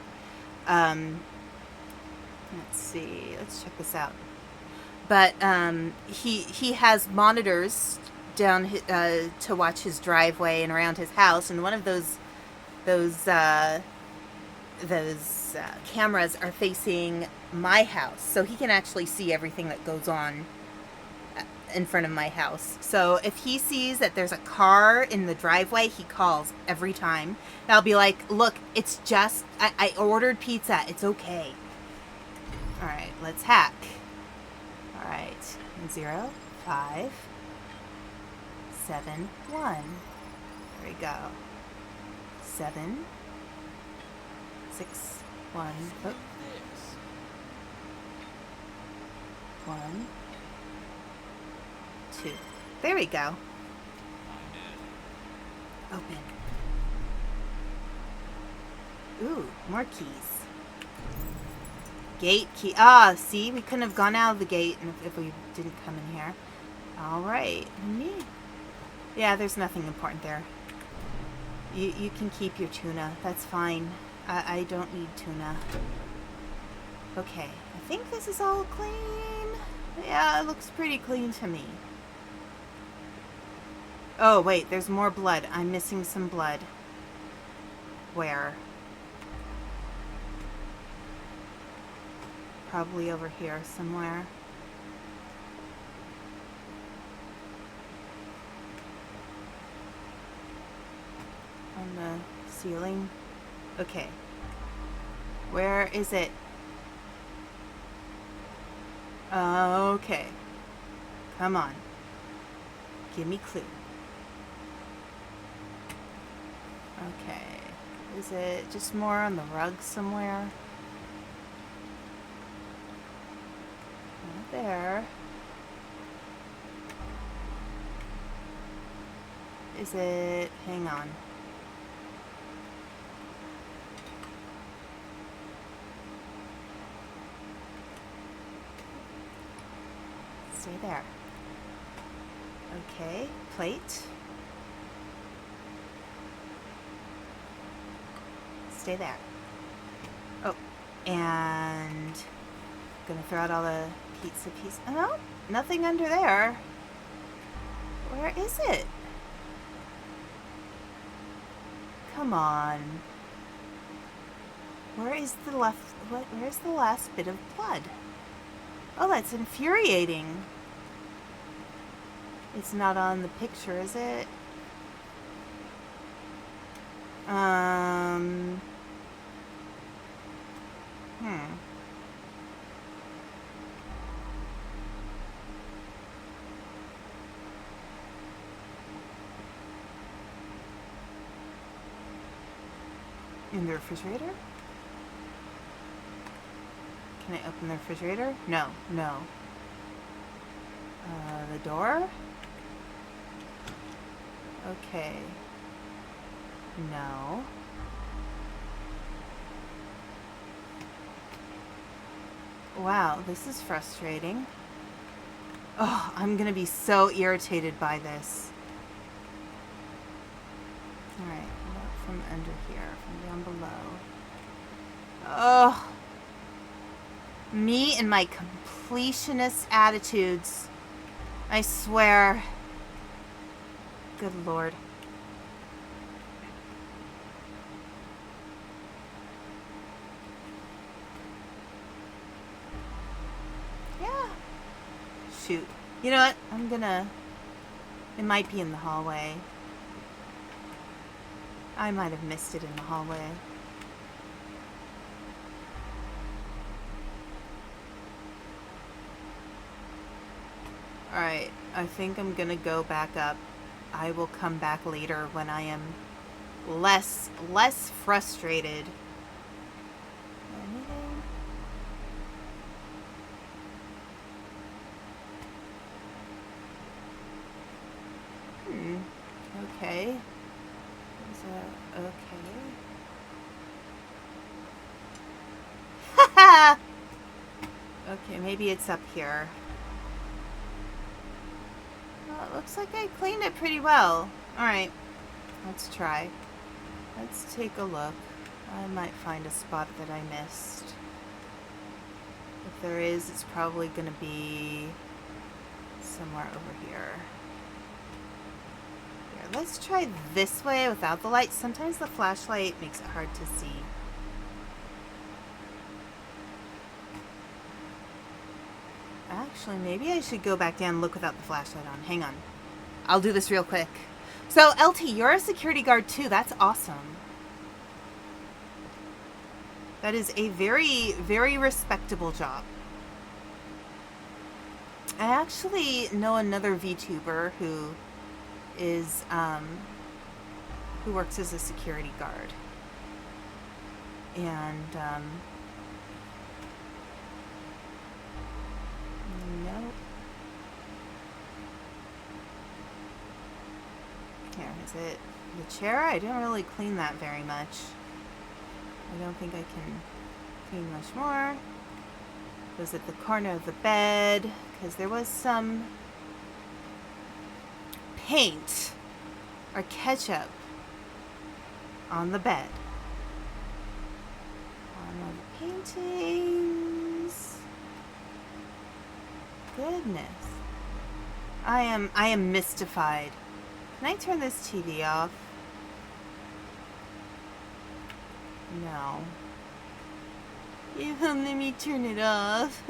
Let's see. Let's check this out. But he has monitors down to watch his driveway and around his house, and one of those cameras are facing my house, so he can actually see everything that goes on in front of my house. So if he sees that there's a car in the driveway, he calls every time. And I'll be like, look, it's just, I ordered pizza. It's okay. All right, let's hack. All right, 0, 5, 7, 1. There we go. 7, 6, 1. Oh. 1, 2. There we go. Open. Ooh, more keys. Gate key. Ah, see, we couldn't have gone out of the gate if we didn't come in here. All right. Yeah, there's nothing important there. You can keep your tuna. That's fine. I don't need tuna. Okay, I think this is all clean. Yeah, it looks pretty clean to me. Oh, wait, there's more blood. I'm missing some blood. Where? Probably over here somewhere. On the ceiling. Okay. Where is it? Okay. Come on. Give me clue. Okay. Is it just more on the rug somewhere? Not there. Is it... Hang on. Stay there. Okay, plate. Stay there. Oh, and gonna throw out all the pizza pieces. Oh, nothing under there. Where is it? Come on. Where's the last bit of blood? Oh, that's infuriating. It's not on the picture, is it? In the refrigerator? Can I open the refrigerator? No, no. The door? Okay. No. Wow, this is frustrating. Oh, I'm gonna be so irritated by this. Alright, not from under here, from down below. Oh. Me and my completionist attitudes. I swear. Good Lord. Yeah. Shoot. You know what? It might be in the hallway. I might have missed it in the hallway. Alright, I think I'm gonna go back up. I will come back later when I am less frustrated. Anything? Okay. Okay. Okay, maybe it's up here. Well, it looks like I cleaned it pretty well. Alright, let's try. Let's take a look. I might find a spot that I missed. If there is, it's probably going to be somewhere over here. Here, let's try this way without the light. Sometimes the flashlight makes it hard to see. Actually, maybe I should go back down and look without the flashlight on. Hang on. I'll do this real quick. So, LT, you're a security guard too. That's awesome. That is a very, very respectable job. I actually know another VTuber who is, who works as a security guard. And, nope. Here, is it the chair? I didn't really clean that very much. I don't think I can clean much more. Was it the corner of the bed? Because there was some paint or ketchup on the bed. On all the paintings. Goodness. I am mystified. Can I turn this TV off? No. You won't let me turn it off.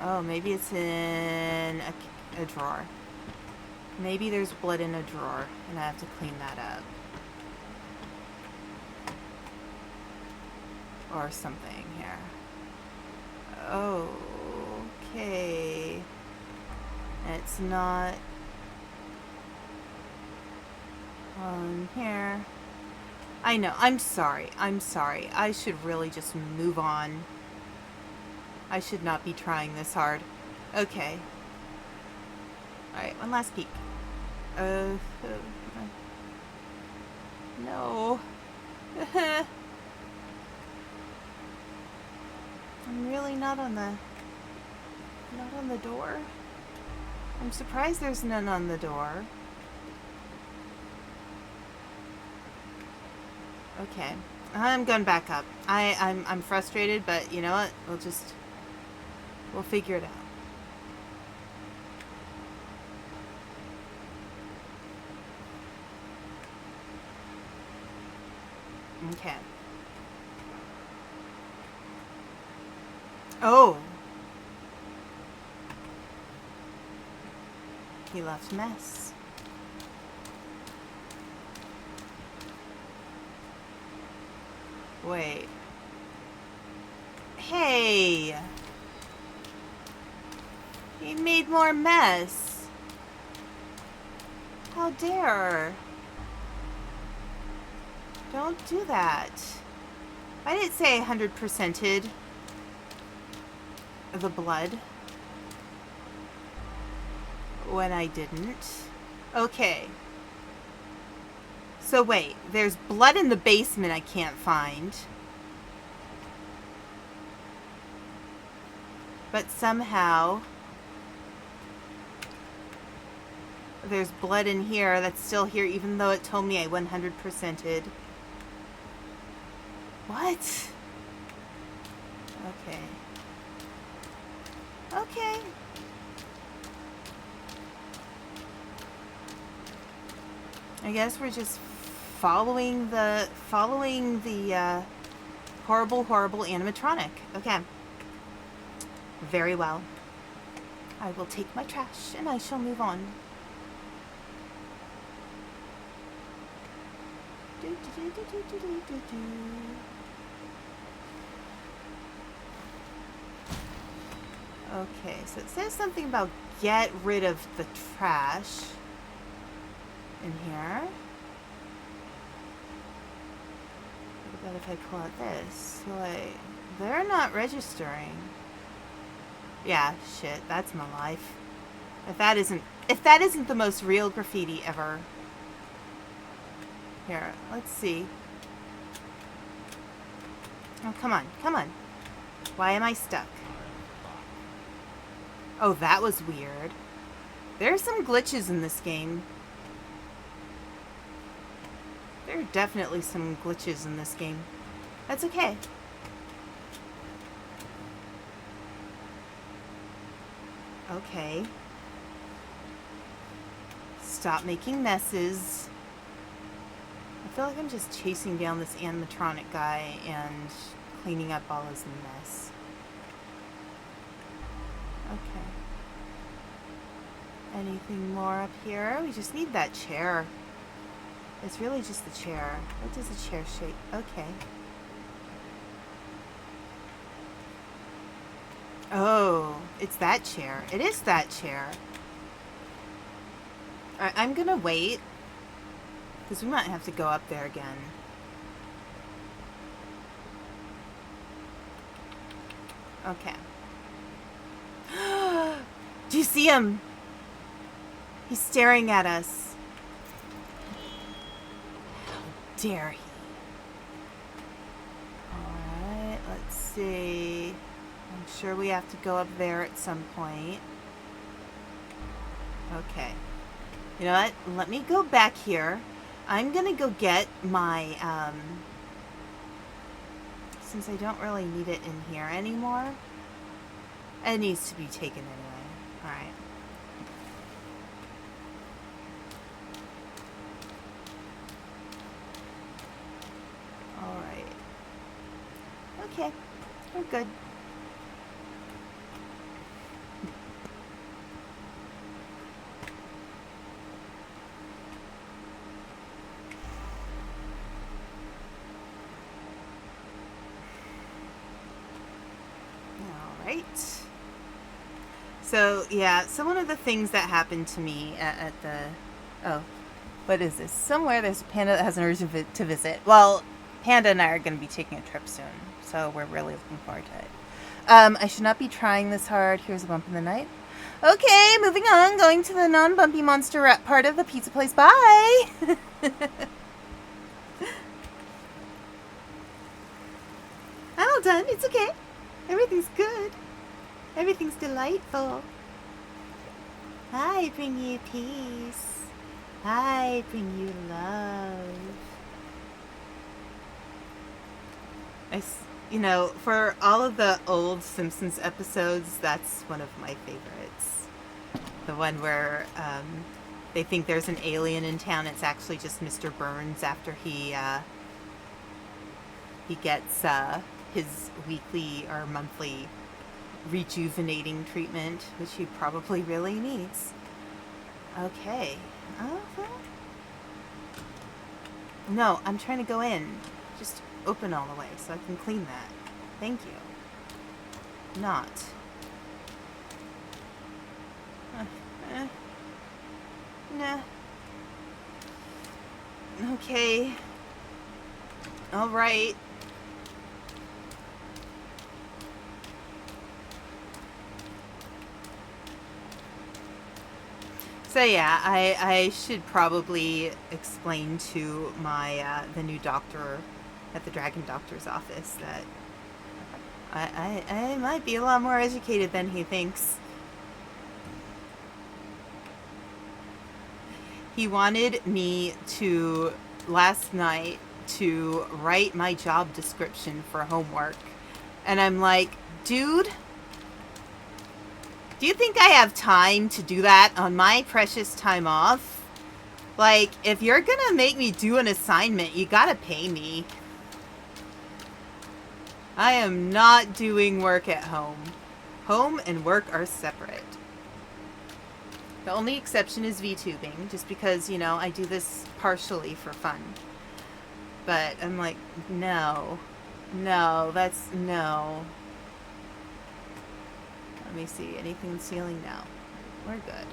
Oh, maybe it's in a drawer. Maybe there's blood in a drawer, and I have to clean that up. Or something here. Okay. It's not on here. I know. I'm sorry. I'm sorry. I should really just move on. I should not be trying this hard. Okay. Alright, one last peek. No. I'm really not on the door. I'm surprised there's none on the door. Okay. I'm going back up. I'm frustrated, but you know what? We'll figure it out. Okay. Oh. He left mess. Wait. Hey! He made more mess. How dare. Don't do that. I didn't say 100%ed the blood when I didn't. Okay. So wait, there's blood in the basement I can't find. But somehow there's blood in here that's still here even though it told me I 100%ed. What? Okay. Okay. I guess we're just following the horrible animatronic. Okay. Very well. I will take my trash and I shall move on. Okay, so it says something about get rid of the trash in here. What about if I pull out this? Like, they're not registering. Yeah, shit, that's my life. If that isn't the most real graffiti ever. Here, let's see. Oh, come on, come on. Why am I stuck? Oh, that was weird. There are some glitches in this game. There are definitely some glitches in this game. That's okay. Okay. Stop making messes. I feel like I'm just chasing down this animatronic guy and cleaning up all his mess. Okay. Anything more up here? We just need that chair. It's really just the chair. What does the chair shape? Okay. Oh, it's that chair. It is that chair. Alright, I'm gonna wait. Because we might have to go up there again. Okay. Do you see him? He's staring at us. How dare he? Alright, let's see. I'm sure we have to go up there at some point. Okay. You know what? Let me go back here. I'm gonna go get my, since I don't really need it in here anymore. It needs to be taken anyway. Alright. Alright. Okay. We're good. So, yeah, so one of the things that happened to me at the... Oh, what is this? Somewhere there's a panda that has an urge to visit. Well, Panda and I are going to be taking a trip soon, so we're really looking forward to it. I should not be trying this hard. Here's a bump in the night. Okay, moving on. Going to the non-bumpy monster rep part of the pizza place. Bye! I'm all done. It's okay. Everything's good. Everything's delightful. I bring you peace. I bring you love. You know, for all of the old Simpsons episodes, that's one of my favorites. The one where they think there's an alien in town. It's actually just Mr. Burns after he gets his weekly or monthly rejuvenating treatment, which he probably really needs. Okay. No, I'm trying to go in. Just open all the way so I can clean that. Thank you. Not. Nah. Okay. All right. So yeah, I should probably explain to my the new doctor at the Dragon Doctor's office that I might be a lot more educated than he thinks. He wanted me to, last night, to write my job description for homework. And I'm like, dude, do you think I have time to do that on my precious time off? Like, if you're gonna make me do an assignment, you gotta pay me. I am not doing work at home. Home and work are separate. The only exception is VTubing, just because, you know, I do this partially for fun. But I'm like, no. No, that's, no. Let me see, anything in the ceiling? No. We're good.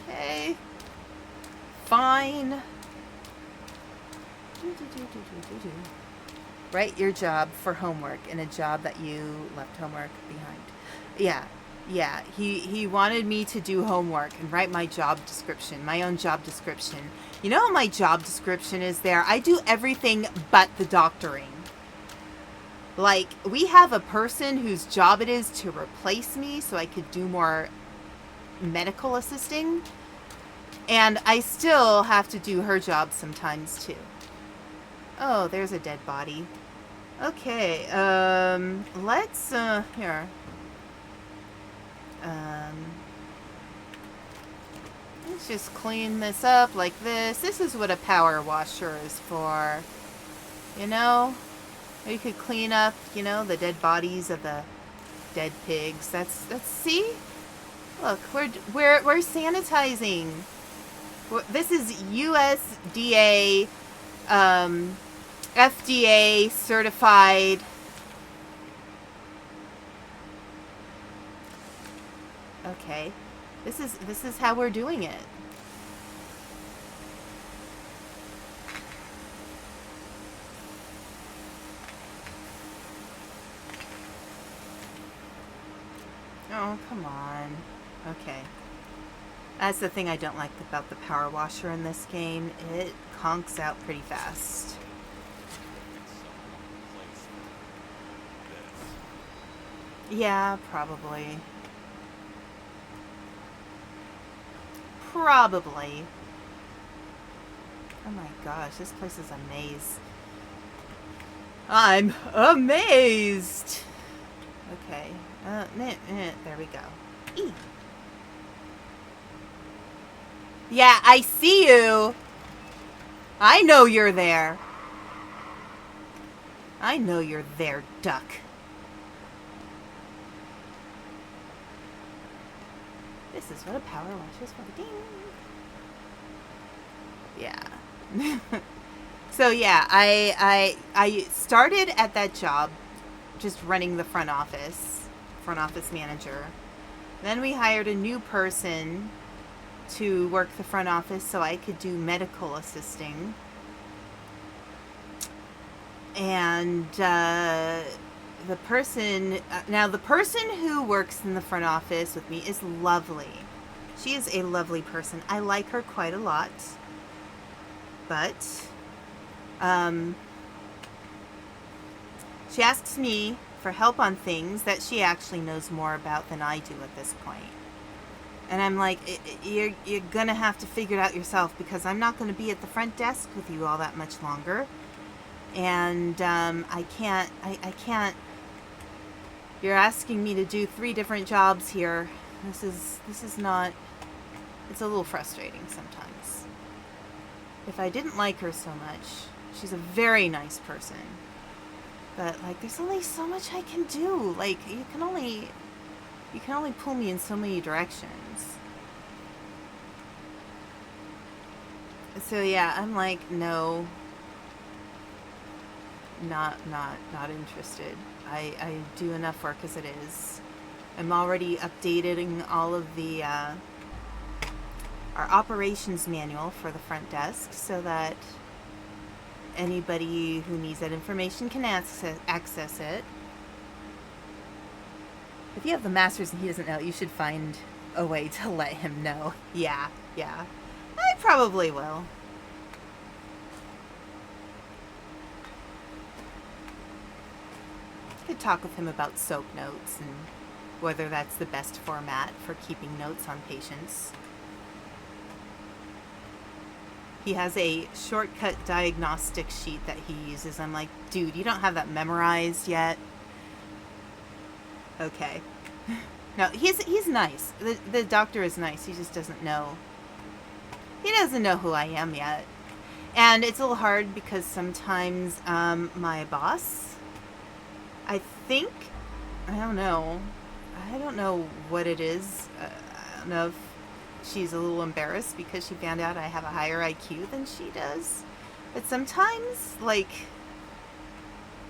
Okay. Fine. Write your job for homework in a job that you left homework behind. Yeah. He wanted me to do homework and write my job description, my own job description. You know how my job description is there? I do everything but the doctoring. Like, we have a person whose job it is to replace me so I could do more medical assisting. And I still have to do her job sometimes too. Oh, there's a dead body. Okay, let's, here. Let's just clean this up like this. This is what a power washer is for. You know? You could clean up, you know, the dead bodies of the dead pigs. That's, see? Look, we're sanitizing. This is USDA, FDA certified. Okay. This is how we're doing it. Oh, come on. Okay. That's the thing I don't like about the power washer in this game. It conks out pretty fast. Yeah, probably. Probably. Oh my gosh, this place is a maze. I'm amazed! Okay. There we go. Eee. Yeah, I see you! I know you're there. I know you're there, duck. This is what a power wash is for. Ding. Yeah. So yeah, I started at that job just running the front office manager. Then we hired a new person to work the front office so I could do medical assisting. And the person who works in the front office with me is lovely. She is a lovely person. I like her quite a lot. But, she asks me for help on things that she actually knows more about than I do at this point. And I'm like, you're gonna have to figure it out yourself, because I'm not gonna be at the front desk with you all that much longer. And, I can't, you're asking me to do 3 different jobs here. This is not, it's a little frustrating sometimes. If I didn't like her so much, she's a very nice person. But, like, there's only so much I can do. Like, you can only pull me in so many directions. So yeah, I'm like, no, not interested. I do enough work as it is. I'm already updating all of the our operations manual for the front desk so that anybody who needs that information can access it. If you have the masters and he doesn't know, you should find a way to let him know. Yeah. I probably will. I could talk with him about soap notes and whether that's the best format for keeping notes on patients. He has a shortcut diagnostic sheet that he uses. I'm like, dude, you don't have that memorized yet? Okay. No, he's nice. The doctor is nice. He just doesn't know. He doesn't know who I am yet. And it's a little hard because sometimes my boss, I don't know what it is. I don't know if she's a little embarrassed because she found out I have a higher IQ than she does. But sometimes, like,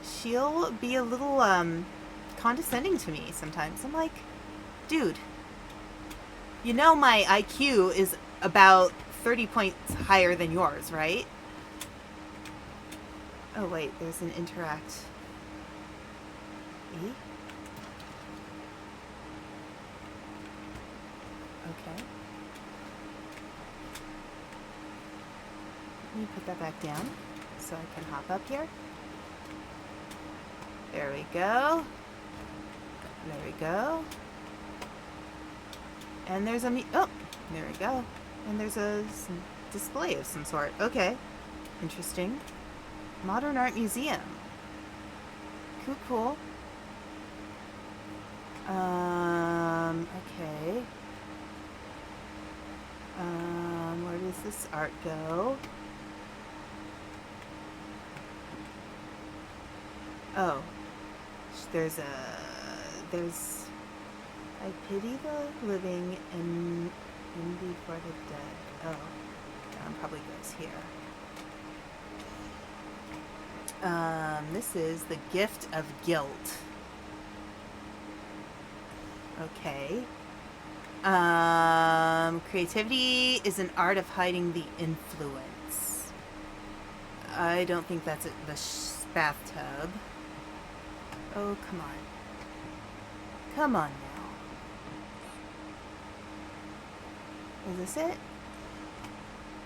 she'll be a little condescending to me sometimes. I'm like, dude, you know my IQ is about 30 points higher than yours, right? Oh wait, there's an interact. E? Okay. Let me put that back down so I can hop up here. There we go. There we go. And there's a oh, there we go. And there's a display of some sort. Okay. Interesting. Modern Art Museum. Cool. Okay. Where does this art go? Oh. There's I pity the living and envy for the dead. Oh. That one probably goes here. This is the gift of guilt. Okay. Creativity is an art of hiding the influence. I don't think that's the bathtub. Oh, come on. Come on now. Is this it?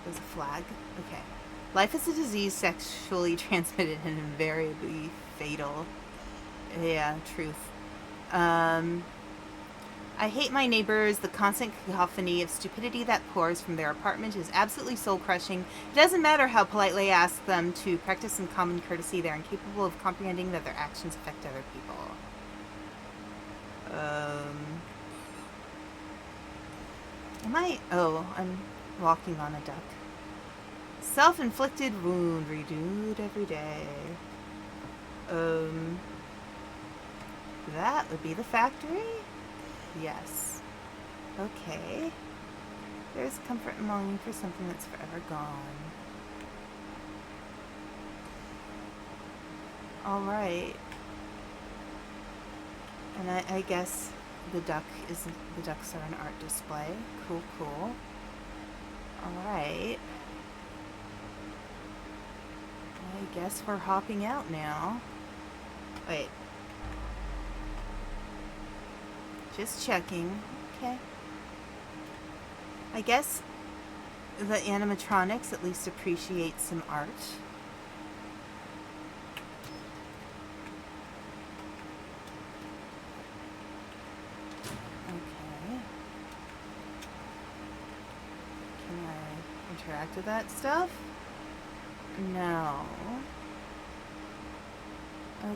There's a flag. Okay. Life is a disease sexually transmitted and invariably fatal. Yeah, truth. I hate my neighbors. The constant cacophony of stupidity that pours from their apartment is absolutely soul-crushing. It doesn't matter how politely I ask them to practice some common courtesy. They're incapable of comprehending that their actions affect other people. Oh, I'm walking on a duck. Self-inflicted wound, renewed every day. That would be the factory? Yes. Okay. There's comfort and longing for something that's forever gone. Alright. And I guess the ducks are an art display. Cool. Alright. I guess we're hopping out now. Wait. Just checking. Okay. I guess the animatronics at least appreciate some art. Okay. Can I interact with that stuff? No. Okay,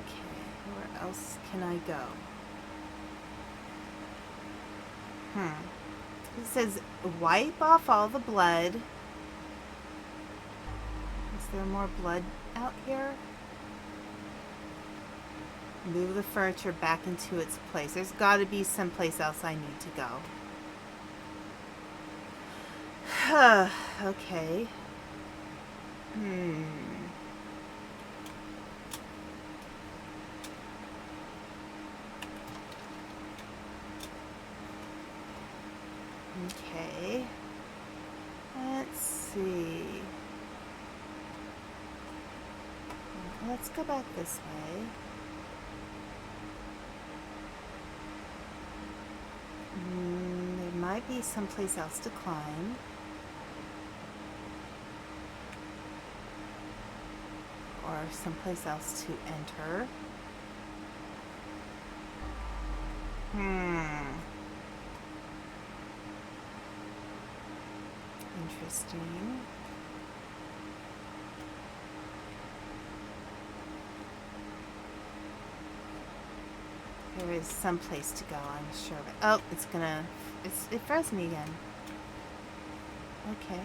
where else can I go? It says wipe off all the blood. Is there more blood out here? Move the furniture back into its place. There's got to be someplace else I need to go. Okay. Okay. Let's see. Let's go back this way. There might be someplace else to climb. Or someplace else to enter. Interesting. There is some place to go, I'm sure. Oh, it froze me again. Okay.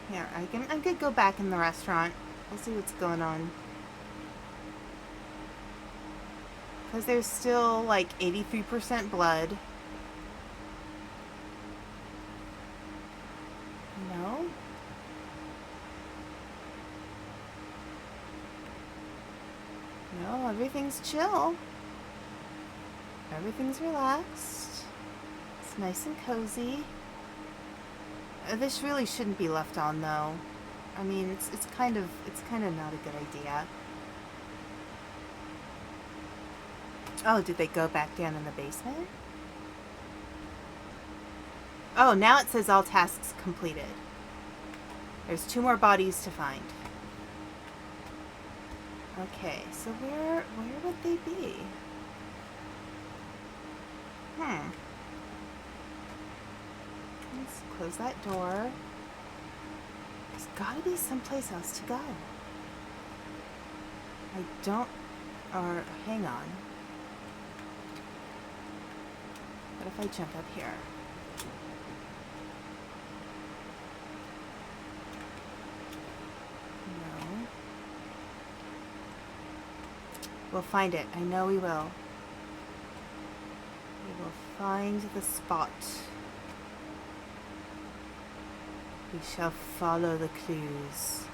Here, I could go back in the restaurant. We'll see what's going on. Because there's still like 83% blood. No? No, everything's chill. Everything's relaxed. It's nice and cozy. This really shouldn't be left on, though. I mean, it's kind of not a good idea. Oh, did they go back down in the basement? Oh, now it says all tasks completed. There's 2 more bodies to find. Okay, so where would they be? Let's close that door. There's gotta be someplace else to go. Or hang on. What if I jump up here? No. We'll find it. I know we will. We will find the spot. We shall follow the clues.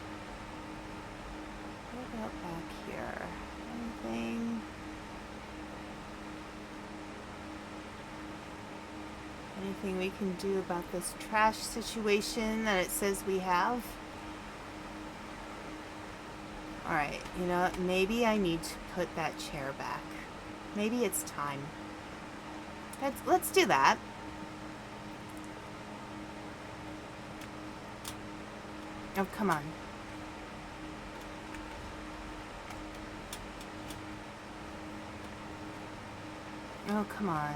What about back here? Anything? Anything we can do about this trash situation that it says we have? Alright, you know what? Maybe I need to put that chair back. Maybe it's time. Let's do that. Oh, come on. Oh, come on.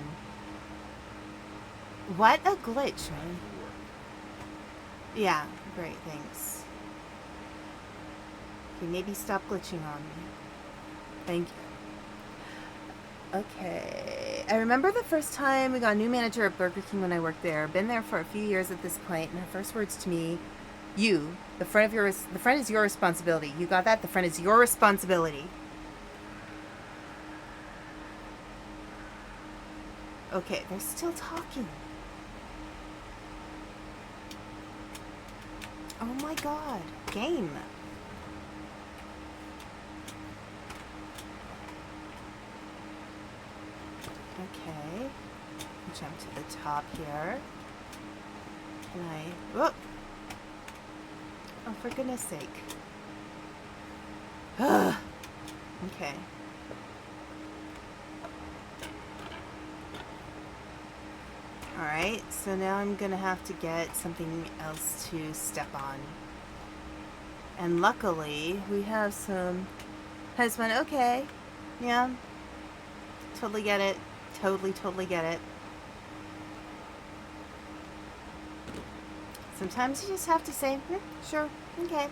What a glitch, man. Yeah, great, thanks. Okay, maybe stop glitching on me. Thank you. Okay. I remember the first time we got a new manager at Burger King when I worked there. Been there for a few years at this point, and her first words to me, the front is your responsibility. You got that? The front is your responsibility. Okay, they're still talking. Oh my god. Game. Okay. Jump to the top here. Can I... Whoop! Oh, for goodness sake. Okay. Alright, so now I'm gonna have to get something else to step on. And luckily, we have some... Husband, okay. Yeah. Totally get it. Totally get it. Sometimes you just have to say, sure, okay.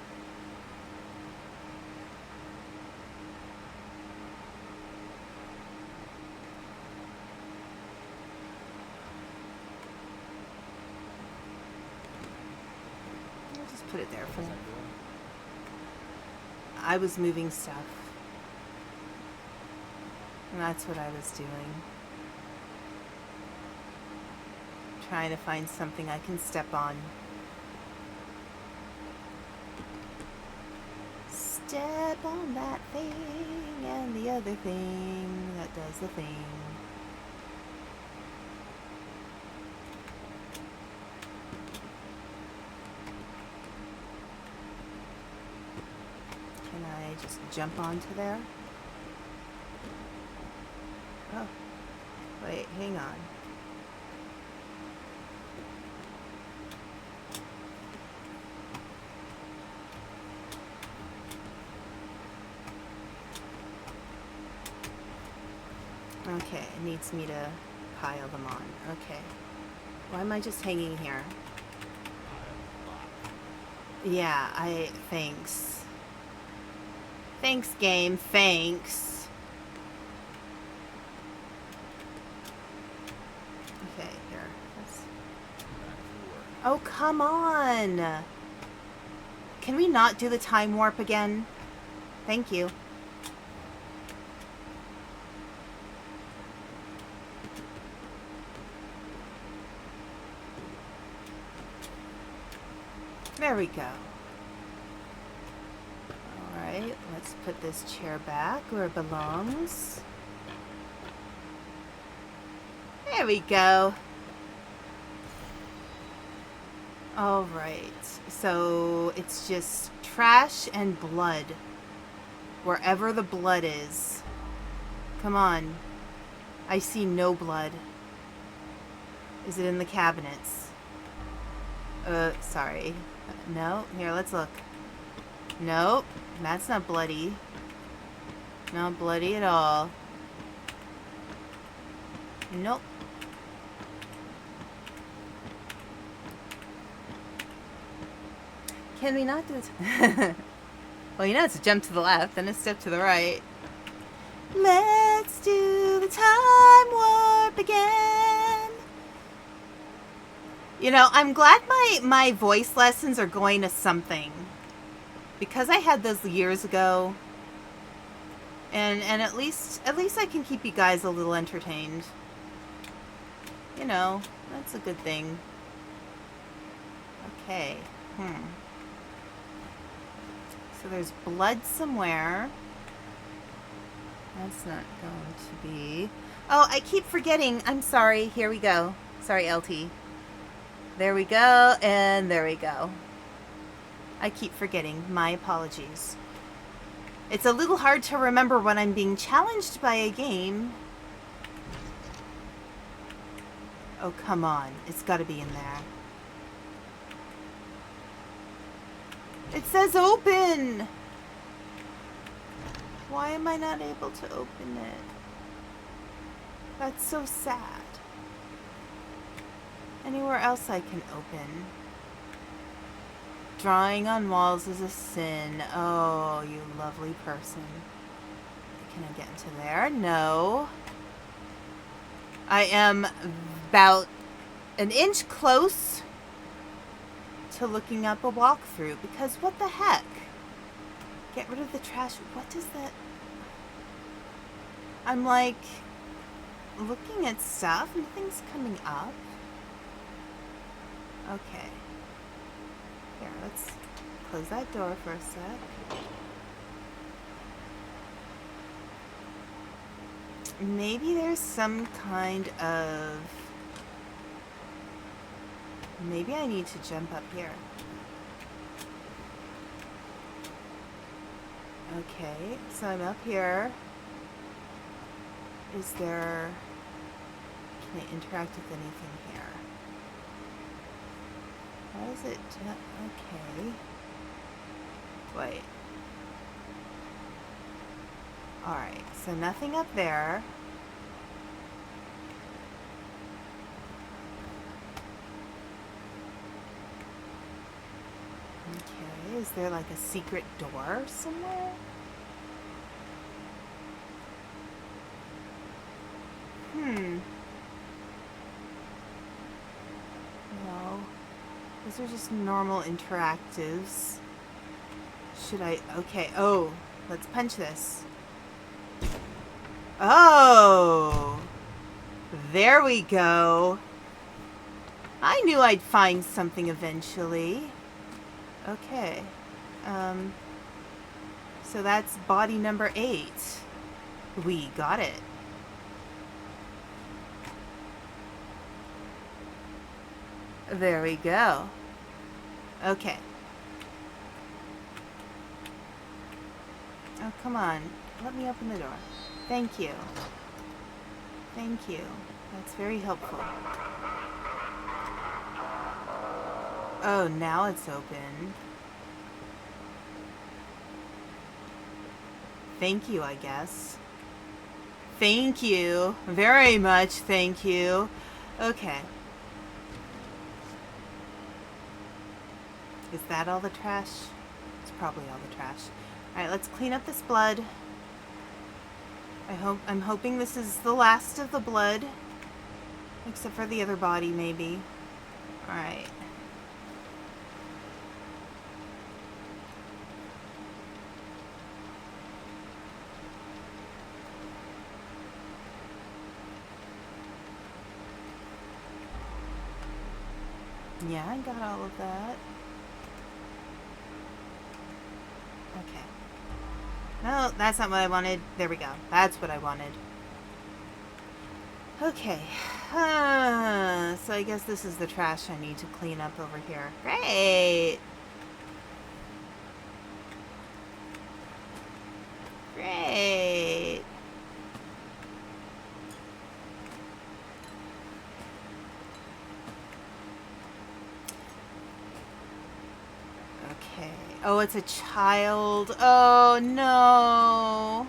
I'll just put it there for now. I was moving stuff. And that's what I was doing. Trying to find something I can step on. Step on that thing and the other thing that does the thing. Can I just jump onto there? Oh, wait, hang on. Okay, it needs me to pile them on. Okay. Why am I just hanging here? Yeah, thanks. Thanks, game. Thanks. Okay, here. Oh, come on! Can we not do the time warp again? Thank you. There we go. Alright, let's put this chair back where it belongs. There we go. Alright, so it's just trash and blood. Wherever the blood is. Come on. I see no blood. Is it in the cabinets? Sorry. No, here, let's look. Nope, that's not bloody. Not bloody at all. Nope. Can we not do it? Well, you know it's a jump to the left and a step to the right. Let's do the time warp again. You know, I'm glad my voice lessons are going to something. Because I had those years ago. And at least I can keep you guys a little entertained. You know, that's a good thing. Okay. So there's blood somewhere. That's not going to be... Oh, I keep forgetting. I'm sorry. Here we go. Sorry, LT. There we go, and there we go. I keep forgetting. My apologies. It's a little hard to remember when I'm being challenged by a game. Oh, come on. It's got to be in there. It says open! Why am I not able to open it? That's so sad. Anywhere else I can open. Drawing on walls is a sin. Oh, you lovely person. Can I get into there? No. I am about an inch close to looking up a walkthrough, because what the heck? Get rid of the trash. What does that... I'm like looking at stuff, nothing's coming up. Okay. Here, let's close that door for a sec. Maybe there's some kind of... Maybe I need to jump up here. Okay, so I'm up here. Is there... Can I interact with anything here? How is it? Okay. Wait. Alright, so nothing up there. Okay, is there like a secret door somewhere? No. These are just normal interactives. Should I... Okay, oh, let's punch this. Oh! There we go. I knew I'd find something eventually. Okay. So that's body number 8. We got it. There we go. Okay. Oh, come on. Let me open the door. Thank you. Thank you. That's very helpful. Oh, now it's open. Thank you, I guess. Thank you. Very much thank you. Okay. Is that all the trash? It's probably all the trash. Alright, let's clean up this blood. I'm hoping this is the last of the blood. Except for the other body, maybe. Alright. Yeah, I got all of that. Okay. No, that's not what I wanted. There we go. That's what I wanted. Okay. So I guess this is the trash I need to clean up over here. Great! Great! Okay. Oh, it's a child. Oh, no.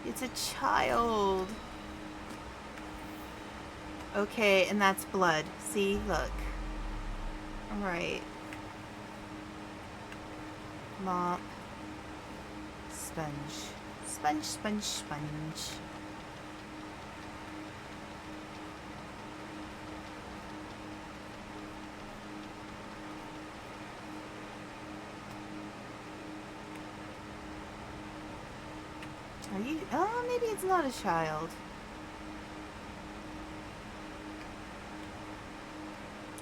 It's a child. Okay, and that's blood. See? Look. Alright. Mop. Sponge. Sponge, sponge, sponge. Are you... Oh, maybe it's not a child.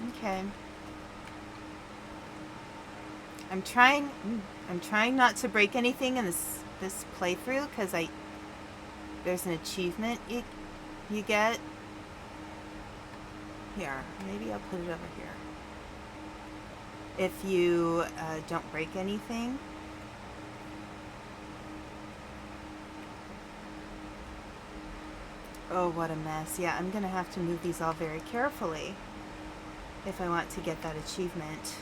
Okay. I'm trying not to break anything in this playthrough because there's an achievement you get. Here, maybe I'll put it over here. If you don't break anything. Oh, what a mess. Yeah, I'm gonna have to move these all very carefully if I want to get that achievement.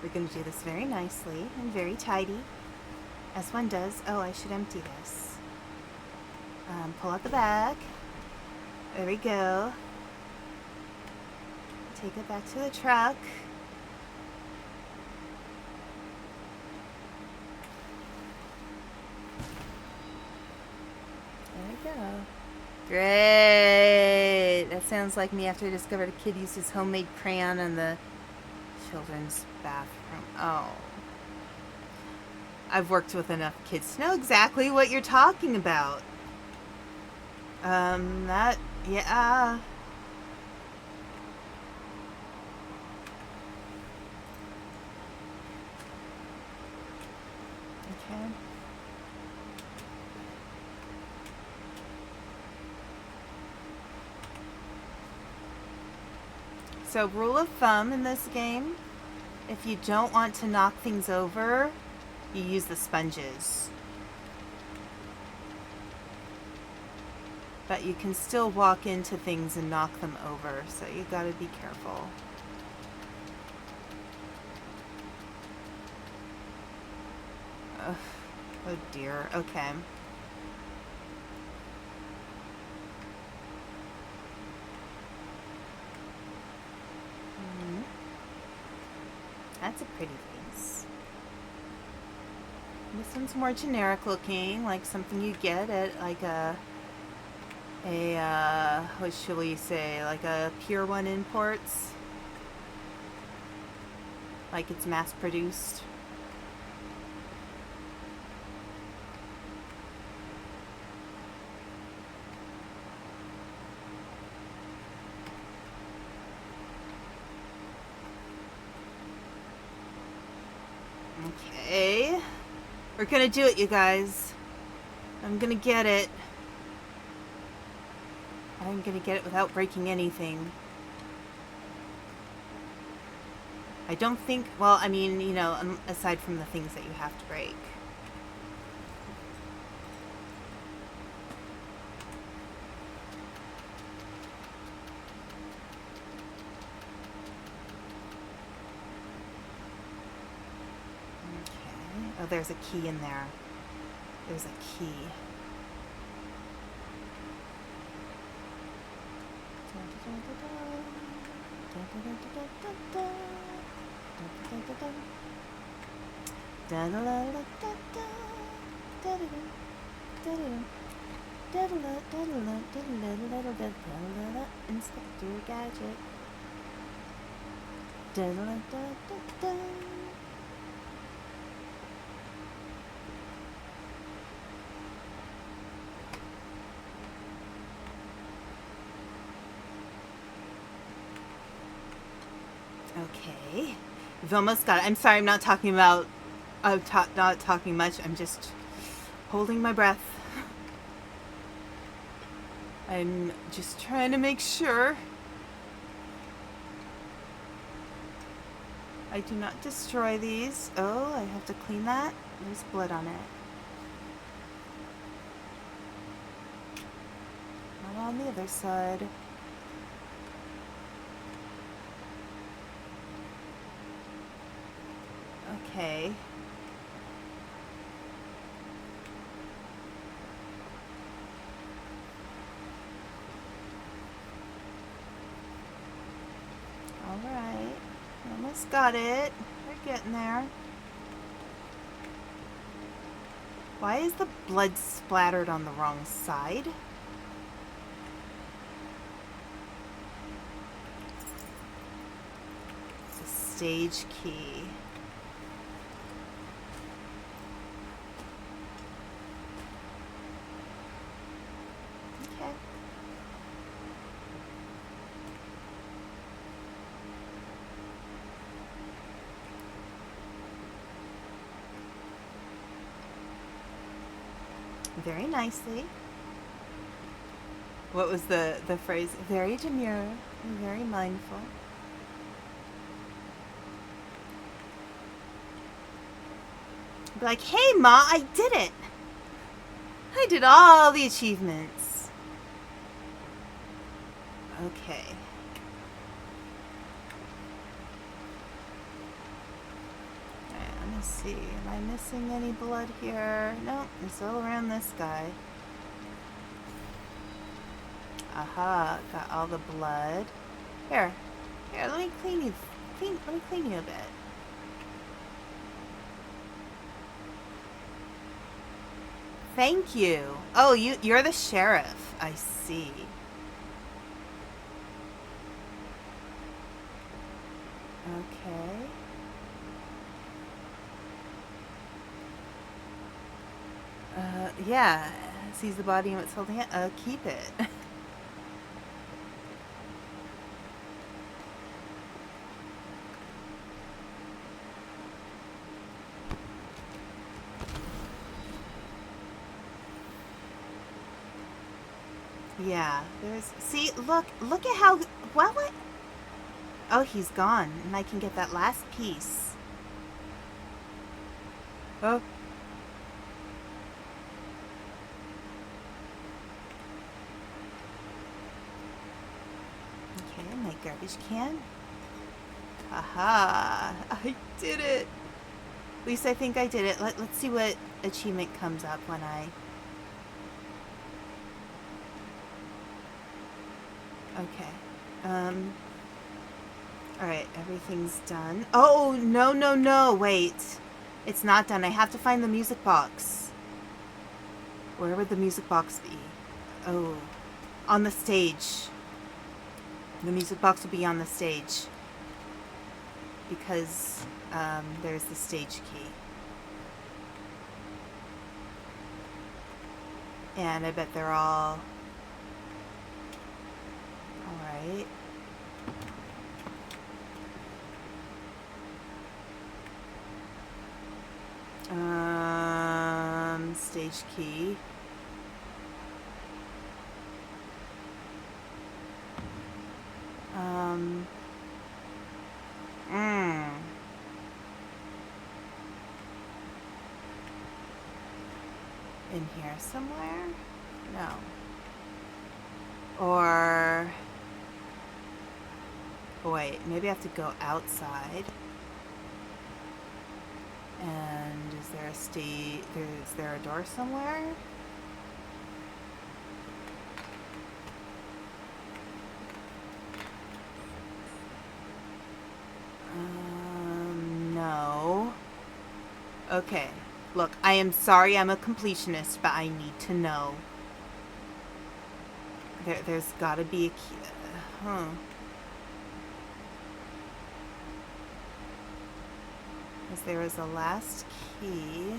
We're going to do this very nicely and very tidy, as one does. Oh, I should empty this. Pull out the bag. There we go. Take it back to the truck. There we go. Great. that sounds like me after I discovered a kid used his homemade crayon in the children's bathroom. Oh. I've worked with enough kids to know exactly what you're talking about. Yeah. Okay. So, rule of thumb in this game, if you don't want to knock things over, you use the sponges. But you can still walk into things and knock them over, so you gotta be careful. Ugh. Oh dear, okay. That's a pretty face. This one's more generic looking, like something you get at like what shall we say, like a Pier 1 Imports. Like it's mass produced. Okay. We're gonna do it, you guys. I'm gonna get it. I'm gonna get it without breaking anything. I don't think, well, I mean, you know, aside from the things that you have to break. Okay. Oh, there's a key in there. There's a key. Inspector Gadget. Okay, we've almost got it. I'm sorry, I'm not talking about, not talking much. I'm just holding my breath. I'm just trying to make sure I do not destroy these. Oh, I have to clean that. There's blood on it. Not on the other side. Okay. Alright. Almost got it. We're getting there. Why is the blood splattered on the wrong side? It's a stage key. Okay. Very nicely. What was the phrase? Very demure, very mindful. Be like, hey Ma, I did it! I did all the achievements. Okay. Let me see. Am I missing any blood here? Nope, it's all around this guy. Aha, got all the blood. Here, let me clean you. Let me clean you a bit. Thank you. Oh, you're the sheriff. I see. Okay. Yeah. Sees the body and what's holding it. Keep it. Yeah, there's... See, look at how... Well, it... Oh, he's gone, and I can get that last piece. Oh. Okay, my garbage can. Haha, I did it. At least I think I did it. Let's see what achievement comes up when I... Okay. Alright, everything's done. Oh, no, wait. It's not done. I have to find the music box. Where would the music box be? Oh, on the stage. The music box will be on the stage. Because, there's the stage key. And I bet they're all... Alright. Stage key. In here somewhere? No. Or... Wait, maybe I have to go outside. And is there a is there a door somewhere? No. Okay. Look, I am sorry I'm a completionist, but I need to know. There's gotta be a key. Huh. Because there was a last key.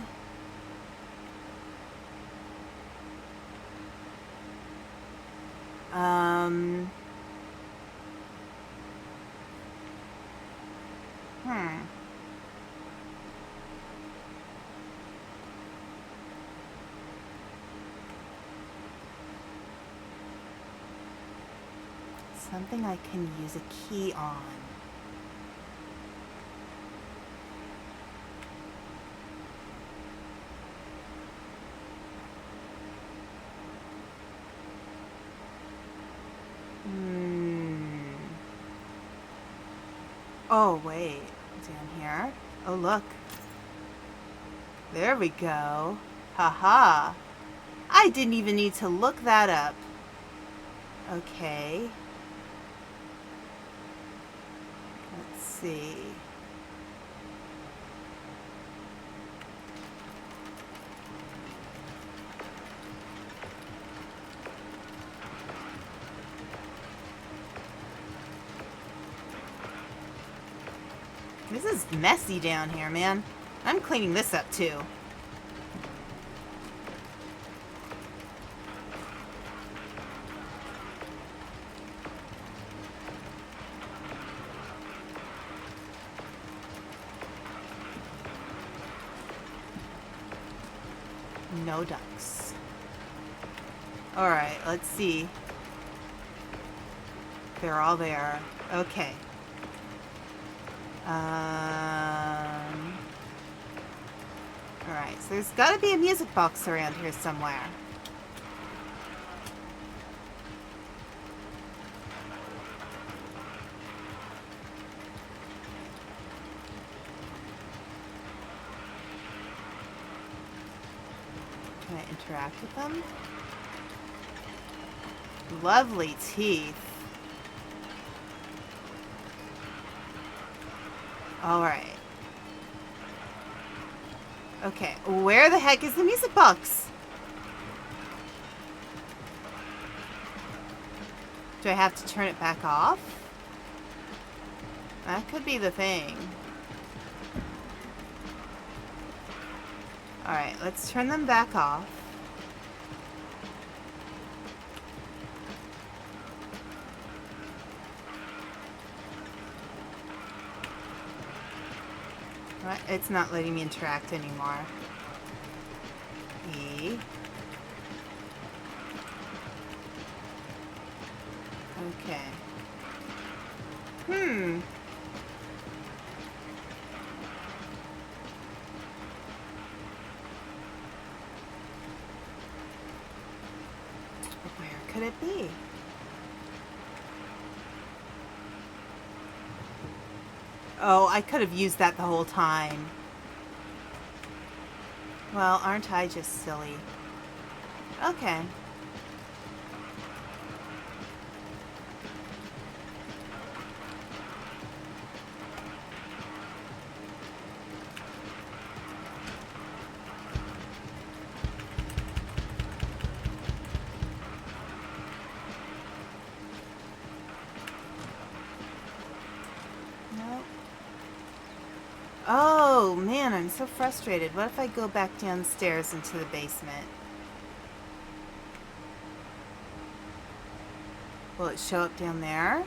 Something I can use a key on. Oh, wait. Down here. Oh, look. There we go. Haha. I didn't even need to look that up. Okay. Let's see. This is messy down here, man. I'm cleaning this up, too. No ducks. Alright, let's see. They're all there. Okay. Alright, so there's gotta be a music box around here somewhere. Can I interact with them? Lovely teeth. Alright. Okay, where the heck is the music box? Do I have to turn it back off? That could be the thing. Alright, let's turn them back off. What? It's not letting me interact anymore. E. Okay. Where could it be? Oh, I could have used that the whole time. Well, aren't I just silly? Okay. Oh, man, I'm so frustrated. What if I go back downstairs into the basement? Will it show up down there?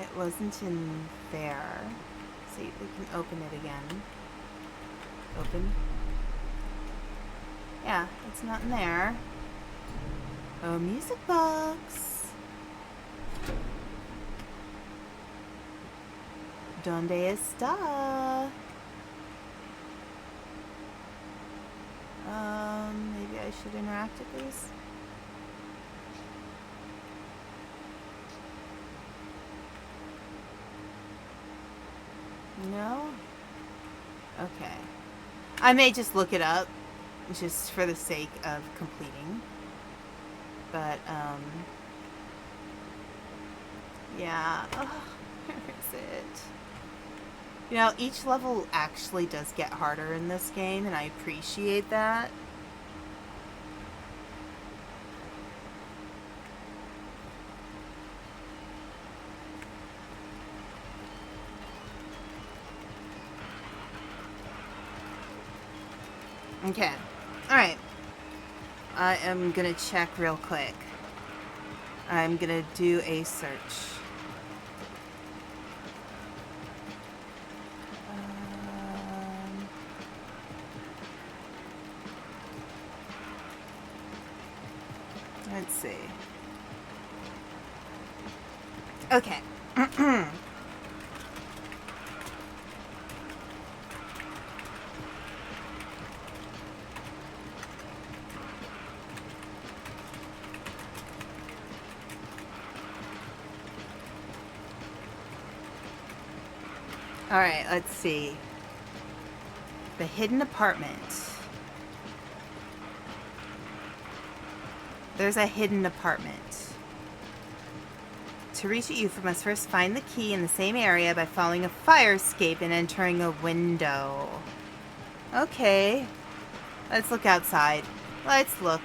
It wasn't in there. See, we can open it again. Open. Yeah, it's not in there. Oh, music box. ¿Dónde está? Maybe I should interact with these. No? Okay. I may just look it up, just for the sake of completing. But, yeah. Oh, where is it? You know, each level actually does get harder in this game, and I appreciate that. Okay. Alright. I am gonna check real quick. I'm gonna do a search. Let's see. Okay. Alright, let's see. The hidden apartment. There's a hidden apartment. To reach it, you must first find the key in the same area by following a fire escape and entering a window. Okay. Let's look outside. Let's look.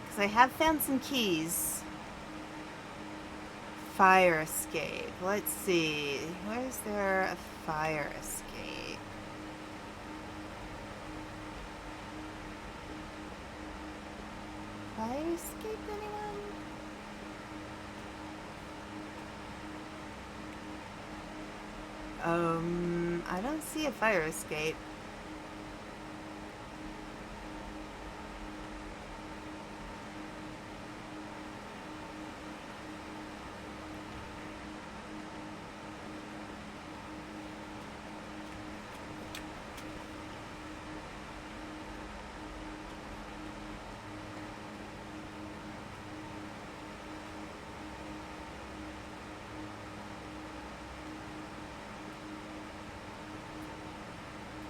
Because I have found some keys. Fire escape. Let's see. Where's there a fire escape? Fire escape, anyone? I don't see a fire escape.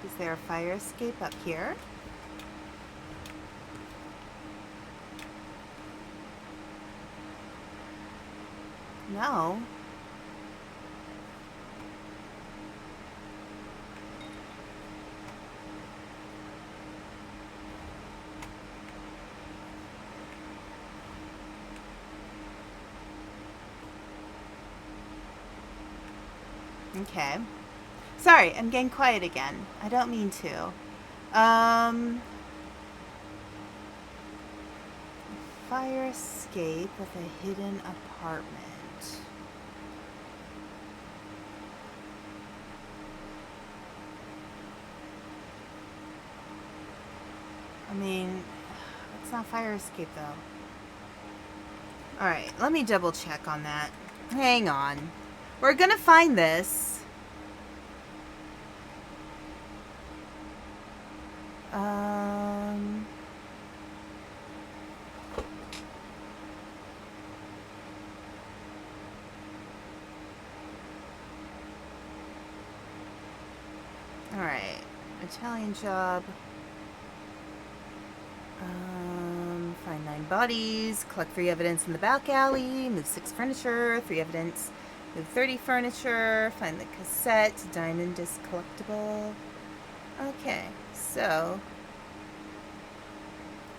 Is there a fire escape up here? No. Okay. Sorry, I'm getting quiet again. I don't mean to. Fire escape with a hidden apartment. I mean, it's not fire escape though. Alright, let me double check on that. Hang on. We're gonna find this. Alright. Italian job. Find 9 bodies. Collect 3 evidence in the back alley. Move 6 furniture. 3 evidence. Move 30 furniture. Find the cassette. Diamond disc collectible. Okay, so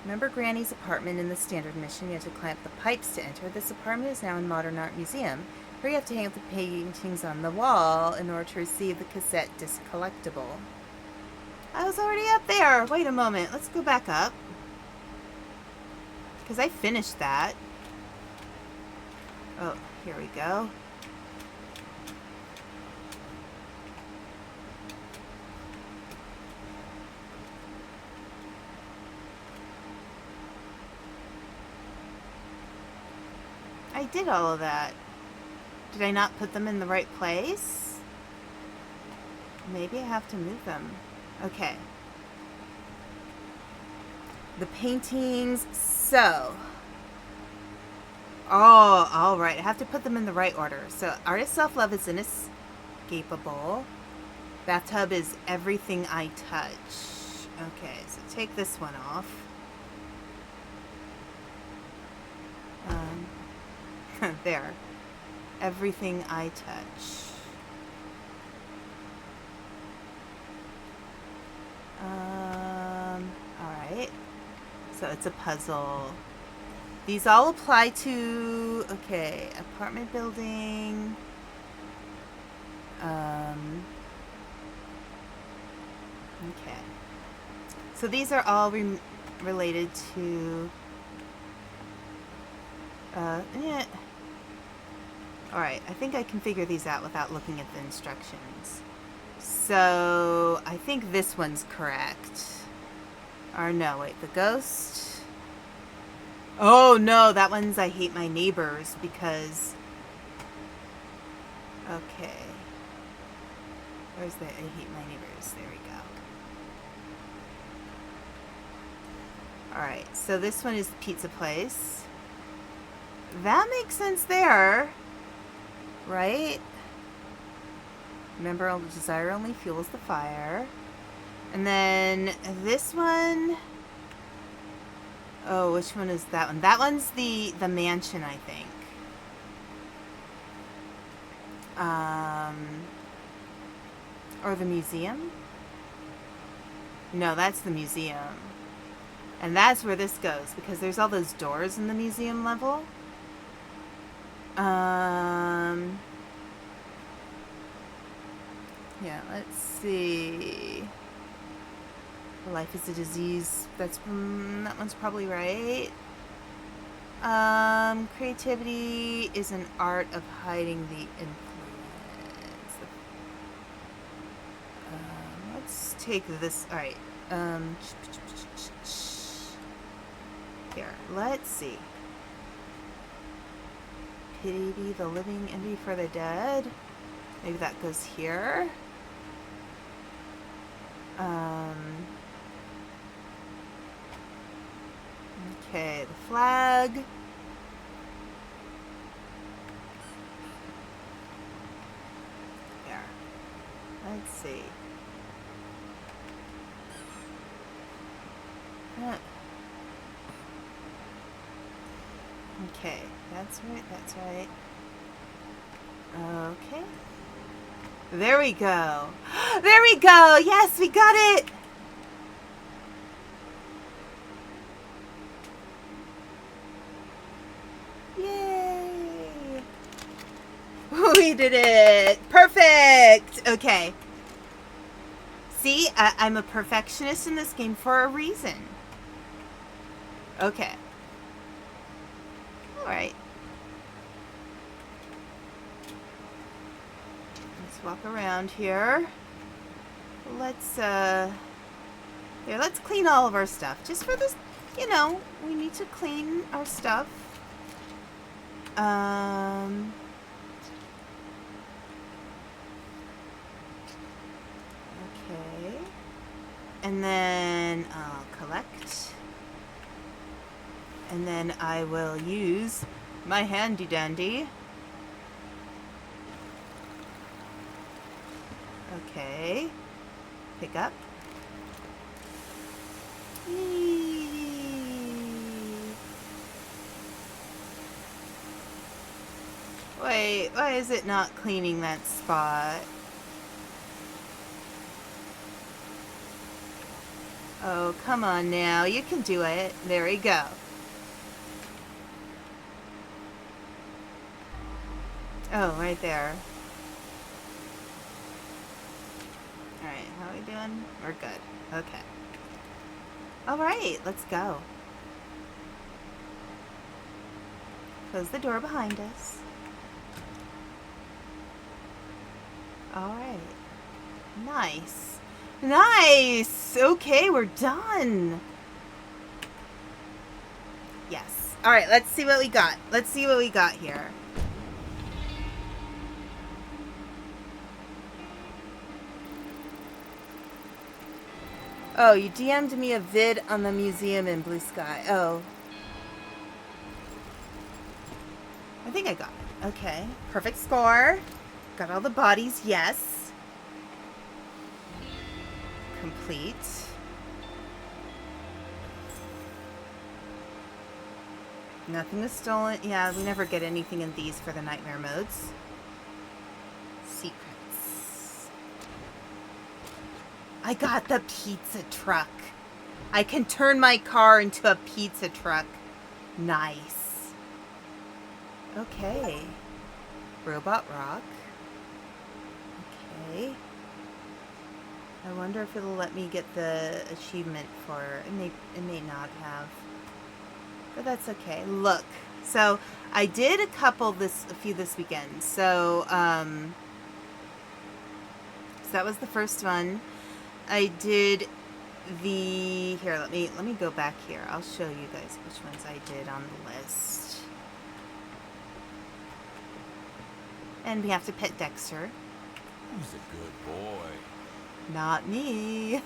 remember Granny's apartment in the standard mission? You had to climb up the pipes to enter. This apartment is now in Modern Art Museum. Here you have to hang up the paintings on the wall in order to receive the cassette disc collectible. I was already up there. Wait a moment. Let's go back up. Because I finished that. Oh, here we go. I did all of that. Did I not put them in the right place? Maybe I have to move them. Okay. The paintings, so. Oh, all right. I have to put them in the right order. So, artist self-love is inescapable. Bathtub is everything I touch. Okay, so take this one off. There. Everything I touch. Alright. So it's a puzzle. These all apply to, okay, apartment building. Okay. So these are all related to, yeah. Alright, I think I can figure these out without looking at the instructions. So, I think this one's correct. Or no, wait, the ghost? Oh no, that one's I hate my neighbors because... Okay. Where's the I hate my neighbors? There we go. Alright, so this one is the pizza place. That makes sense there. Right? Remember, desire only fuels the fire. And then this one... Oh, which one is that one? That one's the mansion, I think. Or the museum? No, that's the museum. And that's where this goes, because there's all those doors in the museum level. Yeah, let's see. Life is a disease. That's that one's probably right. Creativity is an art of hiding the influence. Let's take this. All right. Here. Let's see. Pity be the living, envy for the dead. Maybe that goes here. Okay, the flag. There. Let's see. Okay, that's right, that's right. Okay. There we go. There we go! Yes, we got it! Yay! completed it! Perfect! Okay. See, I'm a perfectionist in this game for a reason. Okay. Alright. Let's walk around here. Let's clean all of our stuff. Just for this, you know, we need to clean our stuff. Okay. And then I'll collect. And then I will use my handy dandy. Okay. Pick up. Wait, why is it not cleaning that spot? Oh, come on now. You can do it. There we go. Oh, right there. Alright, how are we doing? We're good. Okay. Alright, let's go. Close the door behind us. Alright. Nice. Nice! Okay, we're done. Yes. Alright, let's see what we got. Let's see what we got here. Oh, you DM'd me a vid on the museum in Blue Sky. Oh. I think I got it. Okay. Perfect score. Got all the bodies. Yes. Complete. Nothing was stolen. Yeah, we never get anything in these for the nightmare modes. Secrets. I got the pizza truck. I can turn my car into a pizza truck. Nice. Okay. Robot rock. Okay. I wonder if it'll let me get the achievement for it. It may not have. But that's okay. Look. So I did a few this weekend. So that was the first one. I did the here, let me go back here. I'll show you guys which ones I did on the list. And we have to pet Dexter. Who's a good boy? Not me.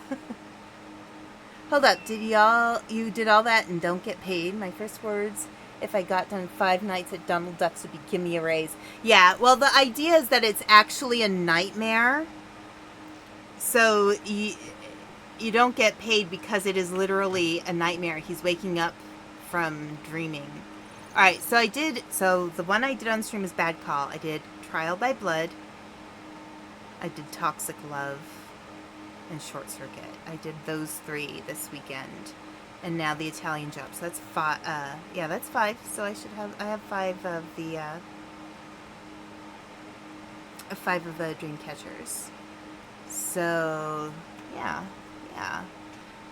Hold up, you did all that and don't get paid? My first words, if I got done 5 nights at Donald Duck's, would be give me a raise. Yeah, well, the idea is that it's actually a nightmare. So you don't get paid because it is literally a nightmare. He's waking up from dreaming. Alright, so the one I did on stream was Bad Call. I did Trial by Blood. I did Toxic Love and Short Circuit. I did those 3 this weekend. And now the Italian Job. So that's 5. Yeah, that's 5. So I have 5 of the 5 of the Dreamcatchers. So, yeah.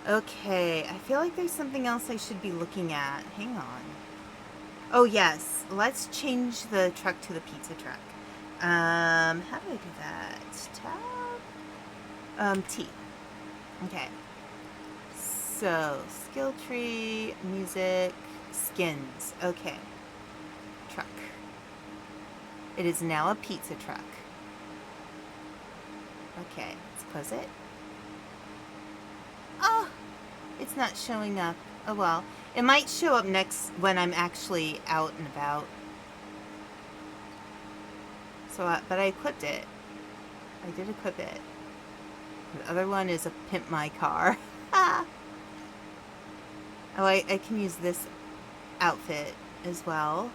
Okay, I feel like there's something else I should be looking at. Hang on. Oh, yes. Let's change the truck to the pizza truck. How do I do that? Tab? T. Okay. So, skill tree, music, skins. Okay. Truck. It is now a pizza truck. Okay, let's close it. Oh, it's not showing up. Oh well. It might show up next when I'm actually out and about. So, but I equipped it. I did equip it. The other one is a Pimp My Car. Oh, I can use this outfit as well.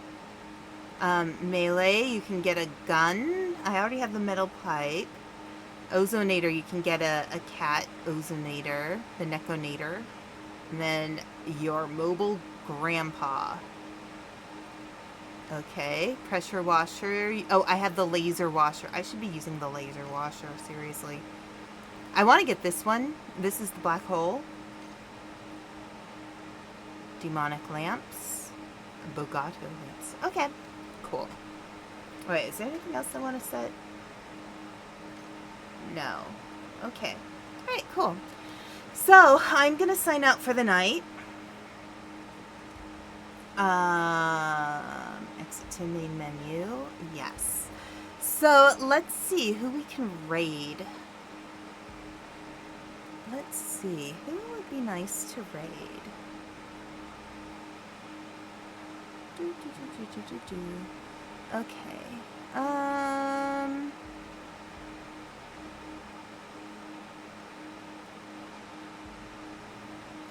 Melee, you can get a gun. I already have the metal pipe. Ozonator, you can get a cat ozonator, the Neconator. And then your mobile grandpa. Okay, pressure washer. Oh, I have the laser washer. I should be using the laser washer, seriously. I want to get this one. This is the black hole. Demonic lamps. Bogato lamps. Okay, cool. Wait, is there anything else I want to set? No. Okay. Alright, cool. So, I'm going to sign out for the night. Exit to main menu. Yes. So, let's see who we can raid. Let's see. Who would be nice to raid? Okay.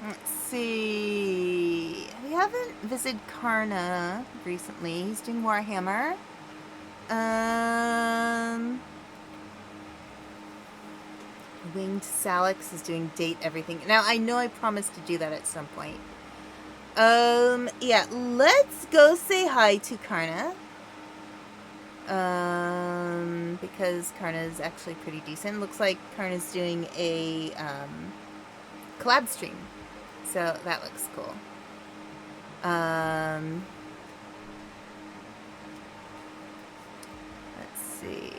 Let's see. We haven't visited Karna recently. He's doing Warhammer. Winged Salix is doing date everything. Now, I know I promised to do that at some point. Yeah, let's go say hi to Karna. Because Karna is actually pretty decent. Looks like Karna's doing a, collab stream. So, that looks cool. Let's see.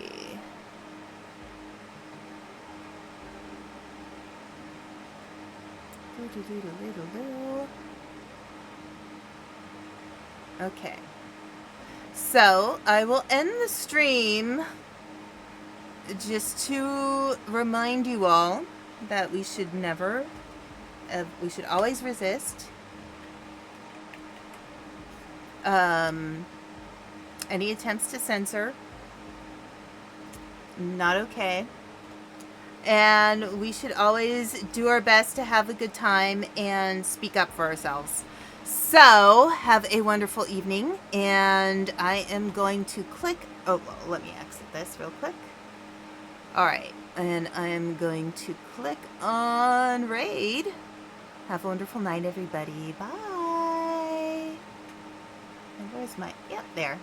Okay. So, I will end the stream just to remind you all that we should never, we should always resist any attempts to censor. Not okay. And we should always do our best to have a good time and speak up for ourselves. So, have a wonderful evening, and I am going to click... Oh, let me exit this real quick. Alright, and I am going to click on Raid. Have a wonderful night, everybody. Bye! And where's my... Yep, there.